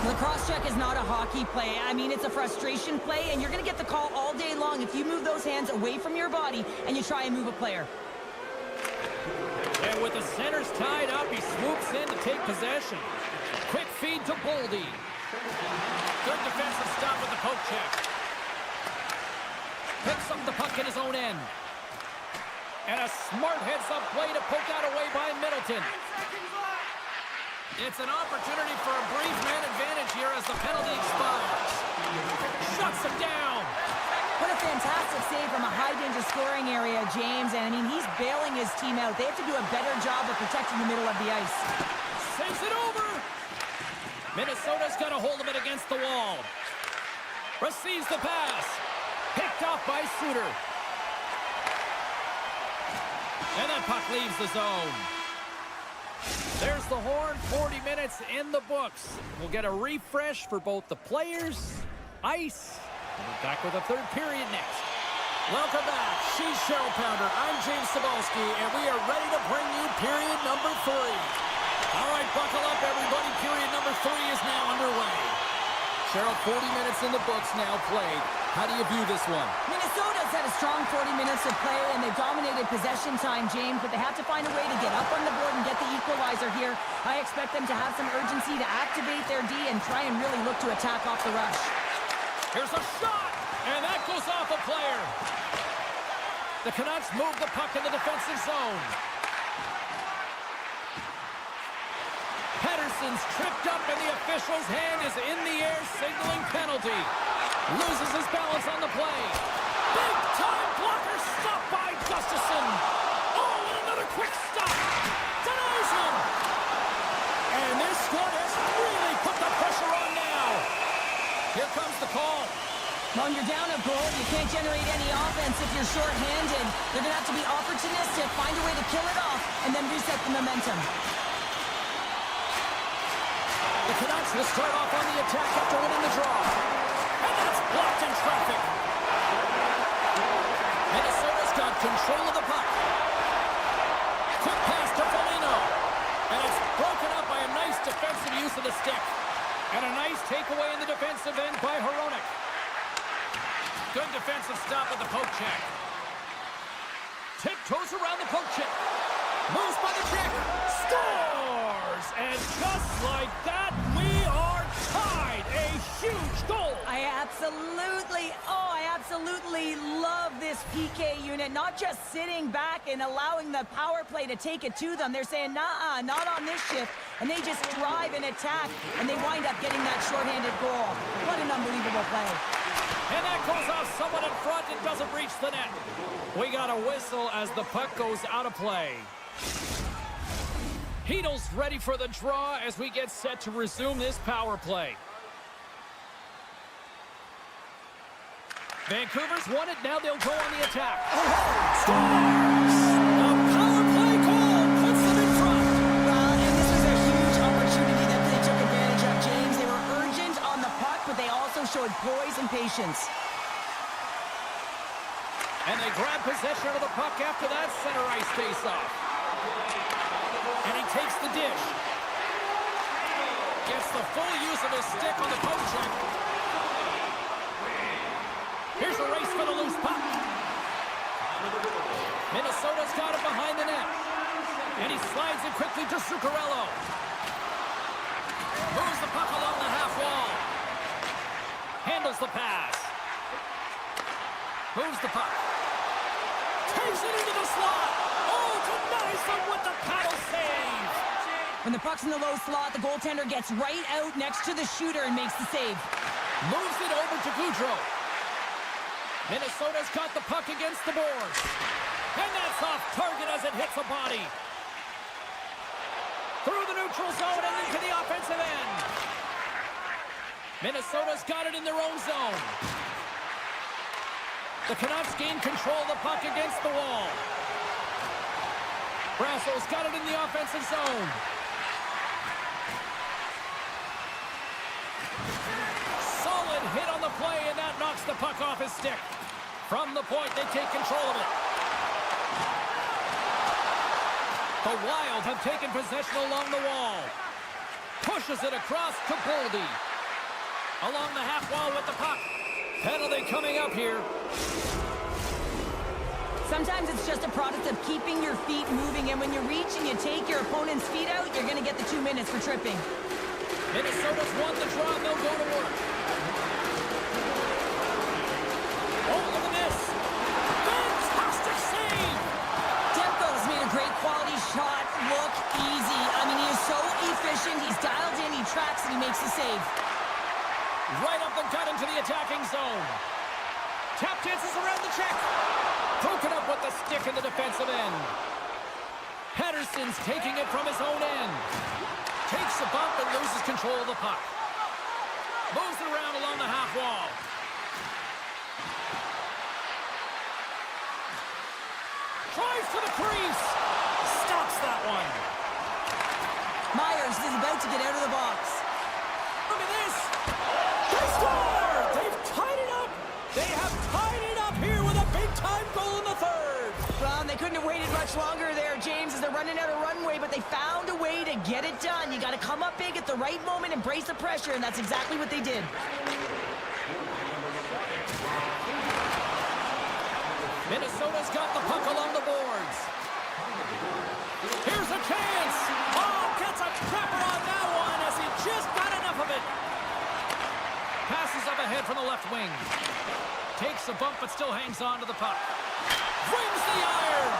The cross-check is not a hockey play. I mean, it's a frustration play, and you're going to get the call all day long if you move those hands away from your body and you try and move a player. And with the centers tied up, he swoops in to take possession. Quick feed to Boldy. Good defensive stop with the poke check. Picks up the puck in his own end. And a smart heads-up play to poke that away by Middleton. It's an opportunity for a brief man advantage here as the penalty expires. Shuts him down. What a fantastic save from a high-danger scoring area, James. And, I mean, he's bailing his team out. They have to do a better job of protecting the middle of the ice. Saves it over. Minnesota's got a hold of it against the wall. Receives the pass. Picked off by Suter. And that puck leaves the zone. There's the horn, 40 minutes in the books. We'll get a refresh for both the players, ice, and we're back with a third period next. Welcome back. She's Cheryl Pounder. I'm James Cebulski, and we are ready to bring you period number 3. All right, buckle up, everybody. Period number 3 is now underway. Cheryl, 40 minutes in the books now played. How do you view this one? Minnesota's had a strong 40 minutes of play, and they've dominated possession time, James, but they have to find a way to get up on the board and get the equalizer here. I expect them to have some urgency to activate their D and try and really look to attack off the rush. Here's a shot, and that goes off a player. The Canucks move the puck in the defensive zone. Pettersson's tripped up, and the official's hand is in the air, signaling penalty. Loses his balance on the play. Big-time blocker stopped by Gustafsson. Oh, and another quick stop. Denies him. And this squad has really put the pressure on now. Here comes the call. When you're down a goal, you can't generate any offense if you're short-handed. They're going to have to be opportunistic, find a way to kill it off, and then reset the momentum. The Canucks will start off on the attack after winning the draw. And that's blocked in traffic. Minnesota's got control of the puck. Quick pass to Foligno. And it's broken up by a nice defensive use of the stick. And a nice takeaway in the defensive end by Hronek. Good defensive stop with the poke check. Tiptoes around the poke check. Moves by the check. Scores! And just like that, we are tied. A huge goal. I absolutely love this PK unit. Not just sitting back and allowing the power play to take it to them. They're saying, nah, not on this shift. And they just drive and attack, and they wind up getting that shorthanded goal. What an unbelievable play. And that goes off someone in front and doesn't reach the net. We got a whistle as the puck goes out of play. Heedle's ready for the draw as we get set to resume this power play. Vancouver's won it. Now they'll go on the attack. Scores! The power play goal puts them in front. Well, and this was a huge opportunity that they took advantage of, James. They were urgent on the puck, but they also showed poise and patience. And they grab possession of the puck after that center ice face-off. And he takes the dish. Gets the full use of his stick on the poke check. Here's a race for the loose puck. Minnesota's got it behind the net. And he slides it quickly to Zuccarello. Moves the puck along the half wall. Handles the pass. Moves the puck. Takes it into the slot. Oh, denies him with the paddle save. When the puck's in the low slot, the goaltender gets right out next to the shooter and makes the save. Moves it over to Gaudreau. Minnesota's got the puck against the boards. And that's off target as it hits a body. Through the neutral zone and into the offensive end. Minnesota's got it in their own zone. The Canucks gain control of the puck against the wall. Brasso's got it in the offensive zone. Solid hit on the play, and that knocks the puck off his stick. From the point, they take control of it. The Wild have taken possession along the wall. Pushes it across to Boldy. Along the half wall with the puck. Penalty coming up here. Sometimes it's just a product of keeping your feet moving, and when you reach and you take your opponent's feet out, you're going to get the 2 minutes for tripping. Minnesota's won the draw, and they'll go to work. Oh, look at this. Fantastic save. Demko's made a great quality shot look easy. I mean, he is so efficient. He's dialed in, he tracks, and he makes the save. Right up the gut into the attacking zone. Tap dances around the check. Broken up with the stick in the defensive end. Pettersson's taking it from his own end. Takes a bump and loses control of the puck. Moves it around along the half wall. Drives to the crease. Stops that one. Myers is about to get out of the box. Look at this. They score! They've tied it up. They have tied it up here with a big time couldn't have waited much longer there, James, as they're running out of runway, but they found a way to get it done. You got to come up big at the right moment and brace the pressure, and that's exactly what they did. Minnesota's got the puck along the boards. Here's a chance. Oh, gets a trapper on that one as he just got enough of it. Passes up ahead from the left wing. Takes a bump but still hangs on to the puck. Brings the iron.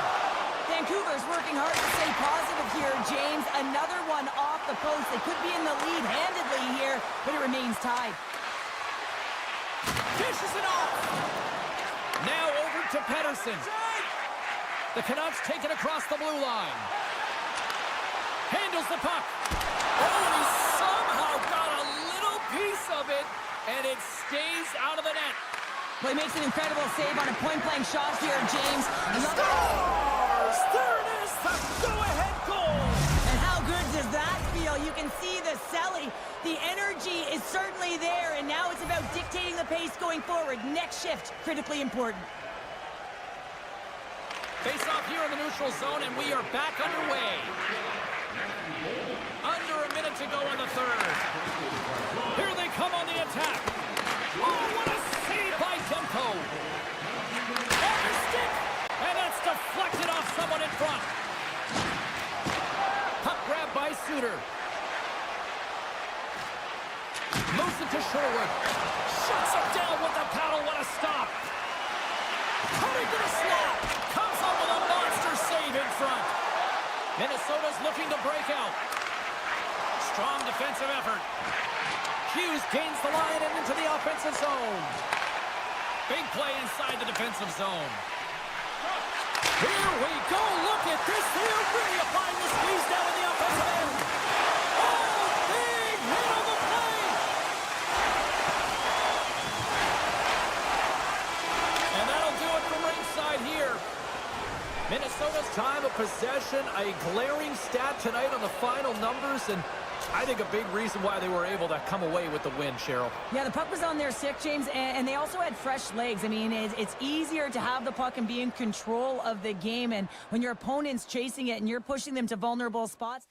Vancouver's working hard to stay positive here, James. Another one off the post. They could be in the lead handedly here, but it remains tied. Dishes it off. Now over to Pettersson. The Canucks take it across the blue line. Handles the puck. Oh, and he somehow got a little piece of it, and it stays out of the net. Well, he makes an incredible save on a point-blank shot here, James. Scores! There it is, the go-ahead goal! And how good does that feel? You can see the Selly. The energy is certainly there, and now it's about dictating the pace going forward. Next shift, critically important. Face off here in the neutral zone, and we are back underway. Under a minute to go in the third. Here they come on the attack. Oh, what a save by Demko. On the stick, and that's deflected off someone in front. Puck grab by Suter. Moves it to Sherwood. Shuts him down with the paddle. What a stop. Cutting to the slot. Comes up with a monster save in front. Minnesota's looking to break out. Strong defensive effort. Hughes gains the line and into the offensive zone. Big play inside the defensive zone. Here we go. Look at this. They're really applying the squeeze down in the offensive end. Oh, big hit on the play. And that'll do it from ringside here. Minnesota's time of possession, a glaring stat tonight on the final numbers, and I think a big reason why they were able to come away with the win, Cheryl. Yeah, the puck was on their stick, James, and they also had fresh legs. I mean, it's easier to have the puck and be in control of the game, and when your opponent's chasing it and you're pushing them to vulnerable spots,